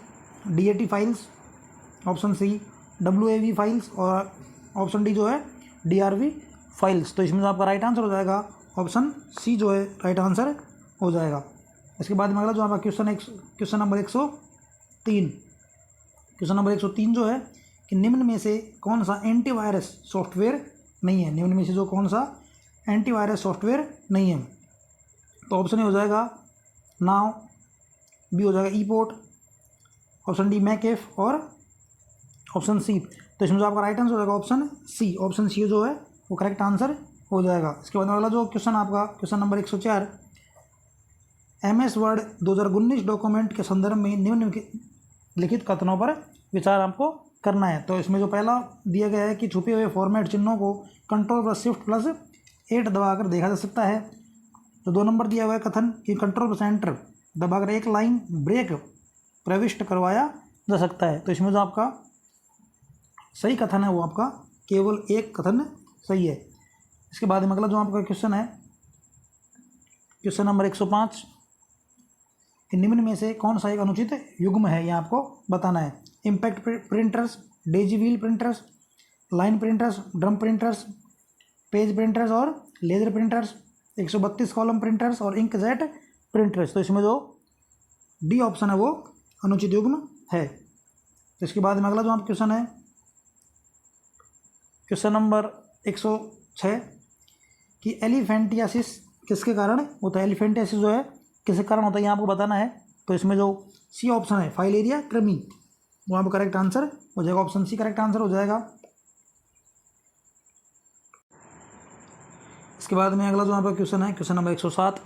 A: DAT files, option C WAV files और ऑप्शन डी जो है डीआरवी फाइल्स। तो इसमें जो आपका राइट आंसर हो जाएगा ऑप्शन सी जो है राइट आंसर हो जाएगा। इसके बाद में अगला जो आपका क्वेश्चन नंबर 103 क्वेश्चन नंबर 103 जो है कि निम्न में से कौन सा एंटीवायरस सॉफ्टवेयर नहीं है। निम्न में से जो कौन सा एंटीवायरस सॉफ्टवेयर नहीं है। तो ऑप्शन ए हो जाएगा नाउ, बी हो जाएगा ईपोर्ट, ऑप्शन डी मैकेफ और ऑप्शन सी। तो इसमें जो आपका राइट आंसर हो जाएगा ऑप्शन सी। ऑप्शन सी जो है वो करेक्ट आंसर हो जाएगा। इसके बाद अगला जो क्वेश्चन आपका question number 104, MS word 2019 document के संदर्भ में निम्नलिखित कथनों पर विचार आपको करना है। तो इसमें जो पहला दिया गया है कि छुपे हुए फॉर्मेट चिन्हों को Ctrl+Shift+8 दबाकर देखा जा सकता है। तो 2 नंबर दिया हुआ है कथन कि Ctrl+Enter दबाकर एक लाइन ब्रेक प्रविष्ट करवाया जा सकता है। तो इसमें जो आपका सही कथन है वो आपका केवल एक कथन सही है। इसके बाद में अगला जो आपका क्वेश्चन है क्वेश्चन नंबर 105, निम्न में से कौन सा एक अनुचित युग्म है, यह आपको बताना है। Impact printers, Daisy wheel printers, line printers, drum printers, page printers और लेजर प्रिंटर्स, 132 कॉलम प्रिंटर्स और इंकजेट प्रिंटर्स। तो इसमें जो डी ऑप्शन है वो अनुचित युग्म है। तो इसके बाद में अगला जो आप क्वेश्चन है क्वेश्चन नंबर 106 कि एलिफेंटियासिस किसके कारण होता है। एलिफेंटियासिस जो है किसके कारण होता है, ये आपको बताना है। तो इसमें जो सी ऑप्शन है फाइलेरिया कृमि, वो आपका करेक्ट आंसर हो जाएगा। ऑप्शन सी करेक्ट आंसर हो जाएगा। इसके बाद में अगला जो आपका क्वेश्चन है क्वेश्चन नंबर 107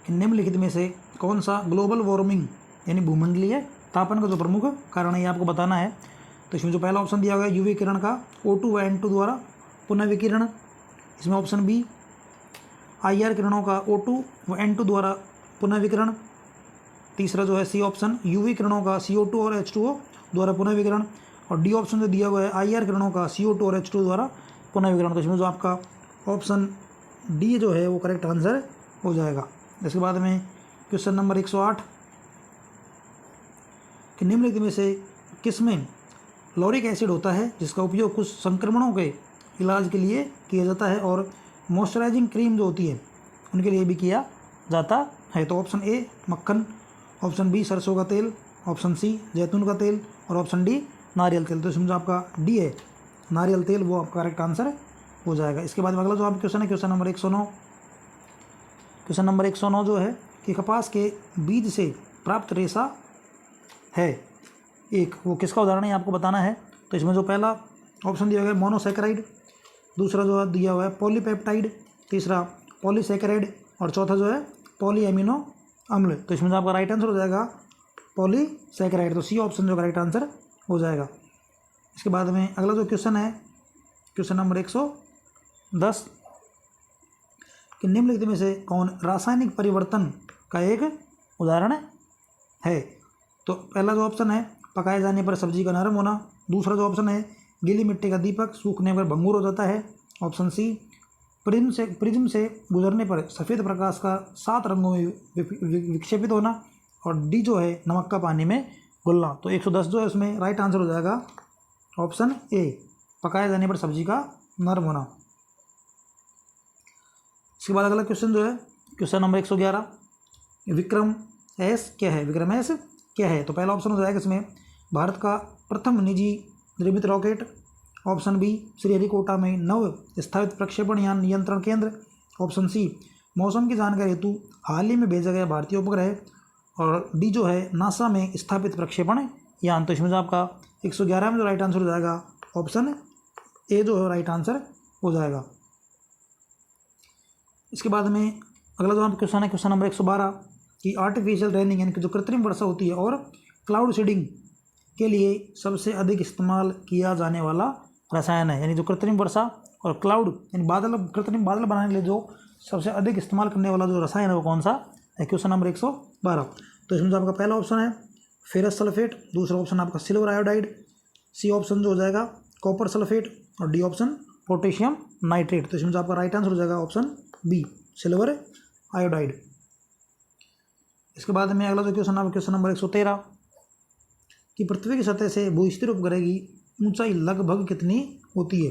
A: कि निम्नलिखित में से कौन सा ग्लोबल वार्मिंग यानी भूमंडलीय तापन का जो प्रमुख कारण है, ये आपको बताना है। तो इसमें जो पहला ऑप्शन दिया हुआ है यूवी किरण का O2 व N2 द्वारा पुनः विकिरण। इसमें ऑप्शन बी IR किरणों का O2 व N2 द्वारा पुनः विकिरण। तीसरा जो है सी ऑप्शन यूवी किरणों का CO2 और H2O द्वारा पुनः विकिरण। और डी ऑप्शन जो दिया हुआ है IR किरणों का CO2 और H2 द्वारा पुनः विकिरण। तो इसमें जो आपका ऑप्शन डी जो है वो करेक्ट आंसर हो जाएगा। इसके बाद में क्वेश्चन नंबर 108 कि निम्नलिखित में से किसमें लॉरिक एसिड होता है जिसका उपयोग कुछ संक्रमणों के इलाज के लिए किया जाता है और मॉइस्चराइजिंग क्रीम जो होती है उनके लिए भी किया जाता है। तो ऑप्शन ए मक्खन, ऑप्शन बी सरसों का तेल, ऑप्शन सी जैतून का तेल और ऑप्शन डी नारियल तेल। तो इसमें जो आपका डी है नारियल तेल वो आपका करेक्ट आंसर हो जाएगा। इसके बाद में अगला जो आपका क्वेश्चन है क्वेश्चन नंबर 109। क्वेश्चन नंबर 109 जो है कि कपास के बीज से प्राप्त रेशा है एक, वो किसका उदाहरण है आपको बताना है। तो इसमें जो पहला ऑप्शन दिया गया है मोनोसैकेराइड, दूसरा जो है दिया हुआ है पॉलीपेप्टाइड, तीसरा पॉलीसैकेराइड और चौथा जो है पॉलीएमिनो अम्ल। तो इसमें जो आपका राइट आंसर हो जाएगा पॉलीसैकेराइड। तो सी ऑप्शन जो करेक्ट आंसर हो जाएगा। इसके बाद में अगला जो क्वेश्चन है क्वेश्चन नंबर 110 कि निम्नलिखित में से कौन रासायनिक परिवर्तन का एक उदाहरण है। तो पहला जो ऑप्शन है पकाए जाने पर सब्जी का नरम होना, दूसरा जो ऑप्शन है गीली मिट्टी का दीपक सूखने पर भंगुर हो जाता है, ऑप्शन सी प्रिज्म से गुजरने पर सफ़ेद प्रकाश का 7 रंगों में विक्षेपित होना, और डी जो है नमक का पानी में घुलना। तो 110 जो है उसमें राइट आंसर हो जाएगा ऑप्शन ए पकाए जाने पर सब्जी का नरम होना। इसके बाद अगला क्वेश्चन जो है क्वेश्चन नंबर 111 विक्रम एस क्या है। विक्रम एस क्या है। तो पहला ऑप्शन हो जाएगा इसमें भारत का प्रथम निजी निर्मित रॉकेट, ऑप्शन बी श्रीहरिकोटा में नव स्थापित प्रक्षेपण यान नियंत्रण केंद्र, ऑप्शन सी मौसम की जानकारी हेतु हाल ही में भेजा गया भारतीय उपग्रह, और डी जो है नासा में स्थापित प्रक्षेपण यान। तो इसमें जो आपका 111 में जो राइट आंसर हो जाएगा ऑप्शन ए जो है राइट आंसर हो जाएगा। इसके बाद में अगला जो आपका क्वेश्चन है क्वेश्चन नंबर 112 कि आर्टिफिशियल रेनिंग यानी कि जो कृत्रिम वर्षा होती है और क्लाउड सीडिंग के लिए सबसे अधिक इस्तेमाल किया जाने वाला रसायन है। यानी जो कृत्रिम वर्षा और क्लाउड यानी बादल कृत्रिम बादल बनाने के लिए जो सबसे अधिक इस्तेमाल करने वाला जो रसायन है वो कौन सा है। Question number 112। तो इसमें जो आपका पहला ऑप्शन है फेरस सल्फेट, दूसरा ऑप्शन आपका सिल्वर आयोडाइड, सी ऑप्शन जो हो जाएगा कॉपर सल्फेट और डी ऑप्शन पोटेशियम नाइट्रेट। तो इसमें जो आपका राइट आंसर हो जाएगा ऑप्शन बी सिल्वर आयोडाइड। इसके बाद में अगला जो क्वेश्चन है क्वेश्चन नंबर 113 कि पृथ्वी की सतह से भूस्थिर उपग्रह की ऊंचाई लगभग कितनी होती है।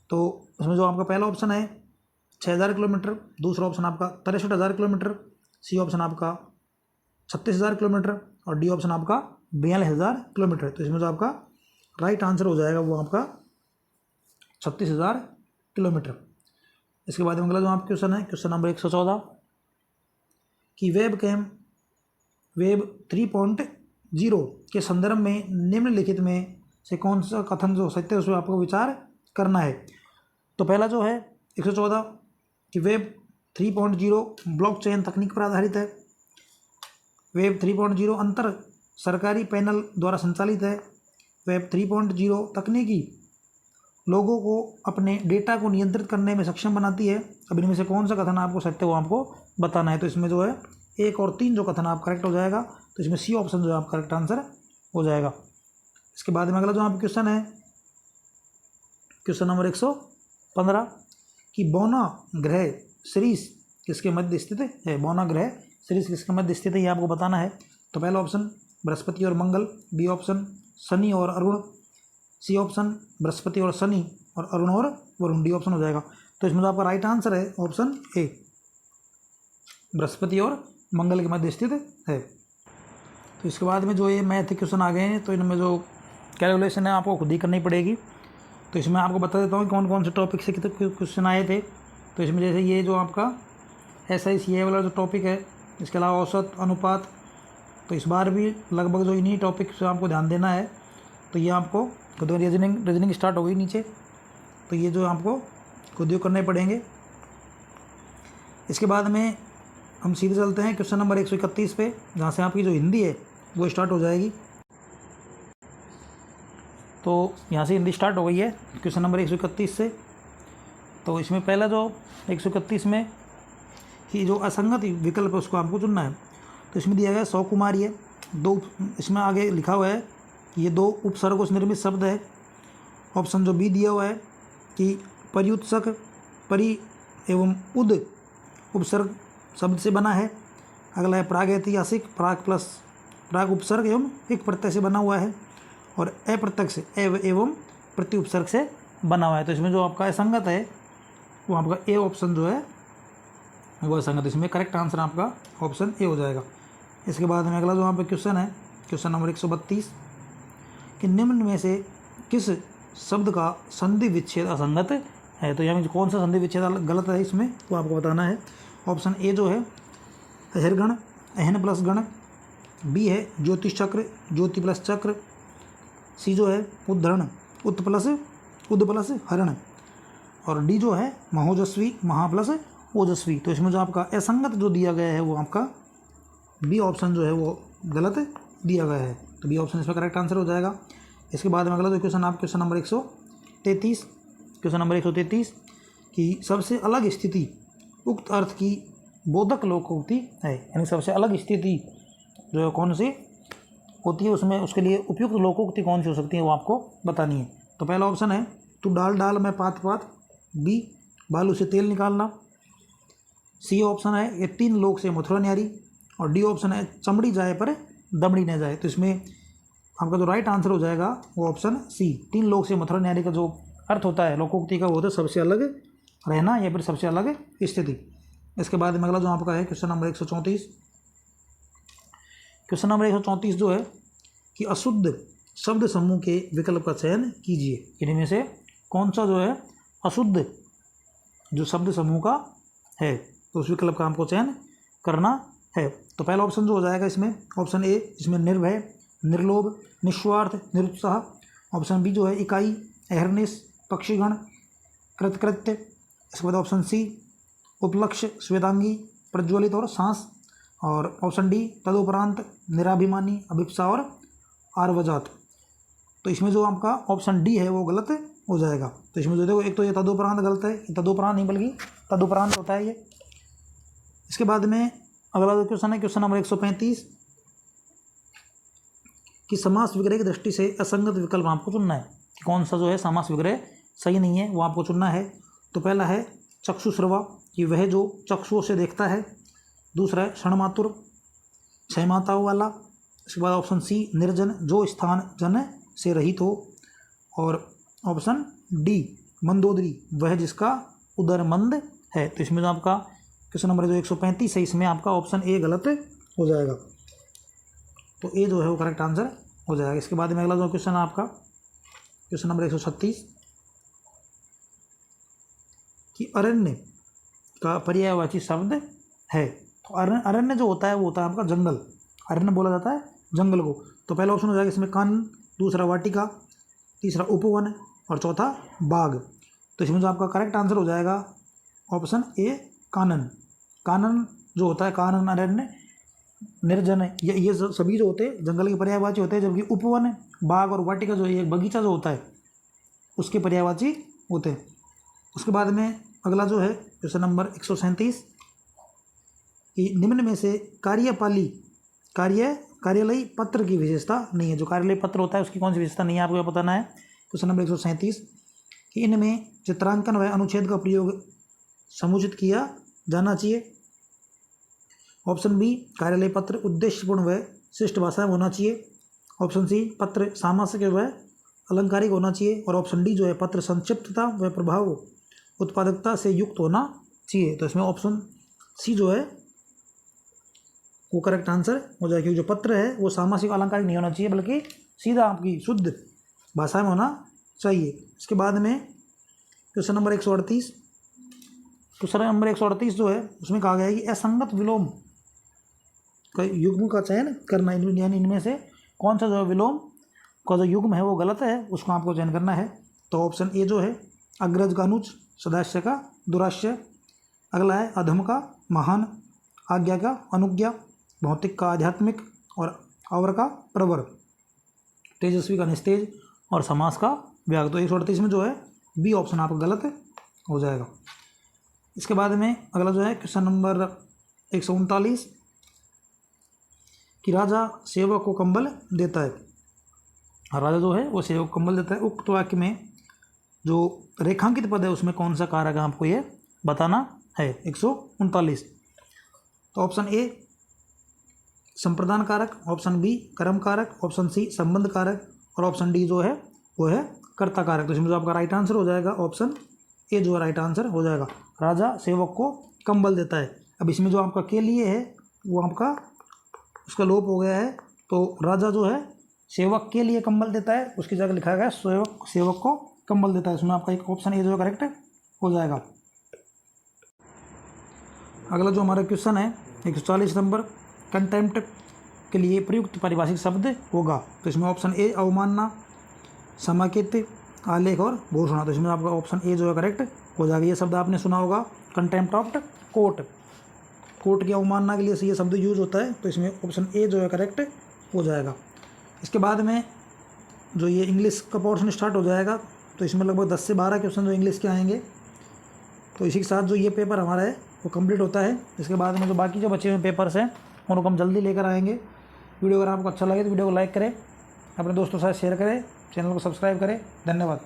A: तो इसमें जो आपका पहला ऑप्शन है 6000 किलोमीटर, दूसरा ऑप्शन आपका 63,000 किलोमीटर, सी ऑप्शन आपका 36,000 किलोमीटर और डी ऑप्शन आपका 42,000 किलोमीटर। तो इसमें जो आपका राइट आंसर हो जाएगा वो आपका 36,000 किलोमीटर। इसके बाद में अगला जो आपका क्वेश्चन है क्वेश्चन नंबर 114 कि वेब 3.0 के संदर्भ में निम्नलिखित में से कौन सा कथन जो सत्य है उसमें आपको विचार करना है। तो पहला जो है 114 कि वेब 3.0 ब्लॉकचेन तकनीक पर आधारित है। वेब 3.0 अंतर सरकारी पैनल द्वारा संचालित है। वेब 3.0 तकनीकी लोगों को अपने डेटा को नियंत्रित करने में सक्षम बनाती है। अब इनमें से कौन सा कथन आपको सत्य वो आपको बताना है। तो इसमें जो है 1 और 3 जो कथन आप करेक्ट हो जाएगा, तो इसमें सी ऑप्शन जो है आप करेक्ट आंसर हो जाएगा। इसके बाद में अगला जो आपका क्वेश्चन है, क्वेश्चन नंबर 115 कि बौना ग्रह सीरीज किसके मध्य स्थित है। बौना ग्रह सीरीज किसके मध्य स्थित है ये आपको बताना है। तो पहला ऑप्शन बृहस्पति और मंगल, बी ऑप्शन शनि और अरुण, सी ऑप्शन बृहस्पति और शनि और अरुण और वरुण, डी ऑप्शन हो जाएगा। तो इसमें जो आपका राइट आंसर है ऑप्शन ए, बृहस्पति और मंगल के मध्य स्थित है। तो इसके बाद में जो ये मैथ क्वेश्चन आ गए हैं, तो इनमें जो कैलकुलेशन है आपको खुद ही करनी पड़ेगी। तो इसमें आपको बता देता हूँ कौन कौन से टॉपिक से कितने क्वेश्चन आए थे। तो इसमें जैसे ये जो आपका SICA वाला जो टॉपिक है, इसके अलावा औसत अनुपात, तो इस बार भी लगभग जो इन्हीं टॉपिक से आपको ध्यान देना है। तो ये आपको खुद रीजनिंग स्टार्ट हो गई नीचे, तो ये जो आपको खुद ही करने पड़ेंगे। इसके बाद में हम सीधे चलते हैं क्वेश्चन नंबर 131 पे, जहाँ से आपकी जो हिंदी है वो स्टार्ट हो जाएगी। तो यहाँ से हिंदी स्टार्ट हो गई है क्वेश्चन नंबर 131 से। तो इसमें पहला जो 131 में कि जो असंगत विकल्प है उसको आपको चुनना है। तो इसमें दिया गया है 100 कुमारी है, 2 इसमें आगे लिखा हुआ है कि ये 2 उपसर्गों से निर्मित शब्द है। ऑप्शन जो बी दिया हुआ है कि पर्युत्सक परि एवं उद उपसर्ग शब्द से बना है। अगला है प्रागैतिहासिक, प्राग उपसर्ग एवं एक प्रत्यय से बना हुआ है। और अप्रत्यक्ष एवं प्रति उपसर्ग से बना हुआ है। तो इसमें जो आपका असंगत है वो आपका ए ऑप्शन जो है वो असंगत, इसमें करेक्ट आंसर आपका ऑप्शन ए हो जाएगा। इसके बाद में अगला जो यहाँ पे क्वेश्चन है, क्वेश्चन नंबर 132 कि निम्न में से किस शब्द का संधि विच्छेद असंगत है। तो यहाँ में कौन सा संधि विच्छेद गलत है इसमें वो आपको बताना है। ऑप्शन ए जो है हरिगण, अहन प्लस गण, बी है ज्योतिष चक्र, ज्योति प्लस चक्र, सी जो है उद्धरण, उद प्लस हरण, और डी जो है महोजस्वी, महा प्लस ओजस्वी। तो इसमें जो आपका असंगत जो दिया गया है वो आपका बी ऑप्शन जो है वो गलत दिया गया है। तो बी ऑप्शन इसमें करेक्ट आंसर हो जाएगा। इसके बाद में अगला जो क्वेश्चन आप क्वेश्चन नंबर 133, क्वेश्चन नंबर 133 कि सबसे अलग स्थिति उक्त अर्थ की बोधक लोकोक्ति है। यानी सबसे अलग स्थिति जो कौन सी होती है उसमें उसके लिए उपयुक्त लोकोक्ति कौन सी हो सकती है वो आपको बतानी है। तो पहला ऑप्शन है तू डाल डाल मैं पात पात, बी बालू से तेल निकालना, सी ऑप्शन है ये 3 लोक से मथुरा न्यारी, और डी ऑप्शन है चमड़ी जाए पर दमड़ी न जाए। तो इसमें आपका जो राइट आंसर हो जाएगा वो ऑप्शन सी, 3 लोक से मथुरा न्यारी का जो अर्थ होता है लोकोक्ति का वो होता है सबसे अलग रहना या फिर सबसे अलग स्थिति। इसके बाद में अगला जो आपका है क्वेश्चन नंबर 134, क्वेश्चन नंबर 134 जो है कि अशुद्ध शब्द समूह के विकल्प का चयन कीजिए। इनमें से कौन सा जो है अशुद्ध जो शब्द समूह का है, तो उस विकल्प का हमको चयन करना है। तो पहला ऑप्शन जो हो जाएगा इसमें ऑप्शन ए, इसमें निर्भय, निर्लोभ, निस्वार्थ, निरुत्साह। ऑप्शन बी जो है इकाई, अहर्निश, पक्षीगण, कृतकृत्य। इसके बाद ऑप्शन सी उपलक्ष्य, श्वेतांगी, प्रज्वलित और सांस, और ऑप्शन डी तदुपरांत, निराभिमानी, अभिप्सा और आर्वजात। तो इसमें जो आपका ऑप्शन डी है वो गलत हो जाएगा। तो इसमें जो देखो एक तो ये तदुपरांत गलत है, ये तदुपरांत नहीं बल्कि तदुपरांत होता है ये। इसके बाद में अगला जो क्वेश्चन है क्वेश्चन नंबर 135 कि समास विग्रह की दृष्टि से असंगत विकल्प आपको चुनना है कि कौन सा जो है समास विग्रह सही नहीं है वो आपको चुनना है। तो पहला है चक्षुश्रवा कि वह जो चक्षुओं से देखता है, दूसरा है क्षणमातुर, 6 माताओं वाला। इसके बाद ऑप्शन सी निर्जन जो स्थान जन से रहित हो, और ऑप्शन डी मंदोदरी वह जिसका उदर मंद है। तो इसमें जो आपका क्वेश्चन नंबर जो 135 है इसमें आपका ऑप्शन ए गलत हो जाएगा। तो ए जो है वो करेक्ट आंसर हो जाएगा। इसके बाद में अगला जो क्वेश्चन है आपका क्वेश्चन नंबर 136 कि अरण्य का पर्यायवाची शब्द है। तो अरण्य जो होता है वो होता है आपका जंगल, अरण्य बोला जाता है जंगल को। तो पहला ऑप्शन हो जाएगा इसमें कानन, दूसरा वाटिका, तीसरा उपवन और चौथा बाग। तो इसमें जो आपका करेक्ट आंसर हो जाएगा ऑप्शन ए कानन। कानन जो होता है, कानन अरण्य, निर्जन, ये सभी जो होते हैं जंगल के पर्यायवाची होते हैं, जबकि उपवन, बाग और वाटिका जो है एक बगीचा जो होता है उसके पर्यायवाची होते हैं। उसके बाद में अगला जो है क्वेश्चन नंबर 137 कि निम्न में से कार्यालयी पत्र की विशेषता नहीं है। जो कार्यालय पत्र होता है उसकी कौन सी विशेषता नहीं है, आपको बताना है। क्वेश्चन नंबर 137 कि इनमें चित्रांकन व अनुच्छेद का प्रयोग समुचित किया जाना चाहिए। ऑप्शन बी, कार्यालय पत्र उद्देश्यपूर्ण व शिष्ट भाषा में होना चाहिए। ऑप्शन सी, पत्र सामासिक व अलंकारिक होना चाहिए। और ऑप्शन डी जो है, पत्र संक्षिप्तता व प्रभाव उत्पादकता से युक्त होना चाहिए। तो इसमें ऑप्शन सी जो है वो करेक्ट आंसर हो जाएगा, क्योंकि जो पत्र है वो सामासिक अलंकारिक नहीं होना चाहिए, बल्कि सीधा आपकी शुद्ध भाषा में होना चाहिए। इसके बाद में क्वेश्चन नंबर 138, क्वेश्चन नंबर 138 जो है उसमें कहा गया है कि असंगत विलोम का युग्म का चयन करना, यानी इनमें से कौन सा जो है विलोम का जो युग्म है वो गलत है, उसको आपको चयन करना है। तो ऑप्शन ए जो है अग्रज का अनुज, सदाश्य का दुराश्य। अगला है अधम का महान, आज्ञा का अनुज्ञा, भौतिक का आध्यात्मिक और अवर का प्रवर, तेजस्वी का निस्तेज और समास का व्याग। तो 138 में जो है बी ऑप्शन आपका गलत हो जाएगा। इसके बाद में अगला जो है क्वेश्चन नंबर 139 कि राजा सेवक को कंबल देता है। राजा जो है वो सेवक को कंबल देता है। उक्त वाक्य में जो रेखांकित पद है उसमें कौन सा कारक है आपको ये बताना है। 139 तो ऑप्शन ए संप्रदान कारक, ऑप्शन बी कर्म कारक, ऑप्शन सी संबंध कारक और ऑप्शन डी जो है वो है कर्ता कारक। तो इसमें जो आपका राइट आंसर हो जाएगा ऑप्शन ए जो है राइट आंसर हो जाएगा। राजा सेवक को कंबल देता है। अब इसमें जो आपका के लिए है वो आपका उसका लोप हो गया है, तो राजा जो है सेवक के लिए कंबल देता है, उसकी जगह लिखा गया सेवक को कंबल देता है। इसमें आपका एक ऑप्शन ए जो है करेक्ट हो जाएगा। अगला जो हमारा क्वेश्चन है 140 नंबर, कंटेम्प्ट के लिए प्रयुक्त पारिभाषिक शब्द होगा। तो इसमें ऑप्शन ए अवमानना, समाकेत, आलेख और घोषणा। तो इसमें आपका ऑप्शन ए जो है करेक्ट हो जाएगा। ये शब्द आपने सुना होगा, कंटेम्प्ट ऑफ कोर्ट, कोर्ट की अवमानना के लिए ये शब्द यूज होता है। तो इसमें ऑप्शन ए जो है करेक्ट हो जाएगा। इसके बाद में जो ये इंग्लिश का पोर्शन स्टार्ट हो जाएगा, तो इसमें लगभग 10 से 12 क्वेश्चन जो इंग्लिश के आएंगे। तो इसी के साथ जो ये पेपर हमारा है वो कंप्लीट होता है। इसके बाद में जो बाकी जो बचे हुए पेपर्स हैं उनको हम जल्दी लेकर आएंगे। वीडियो अगर आपको अच्छा लगे तो वीडियो को लाइक करें, अपने दोस्तों के साथ शेयर करें, चैनल को सब्सक्राइब करें। धन्यवाद।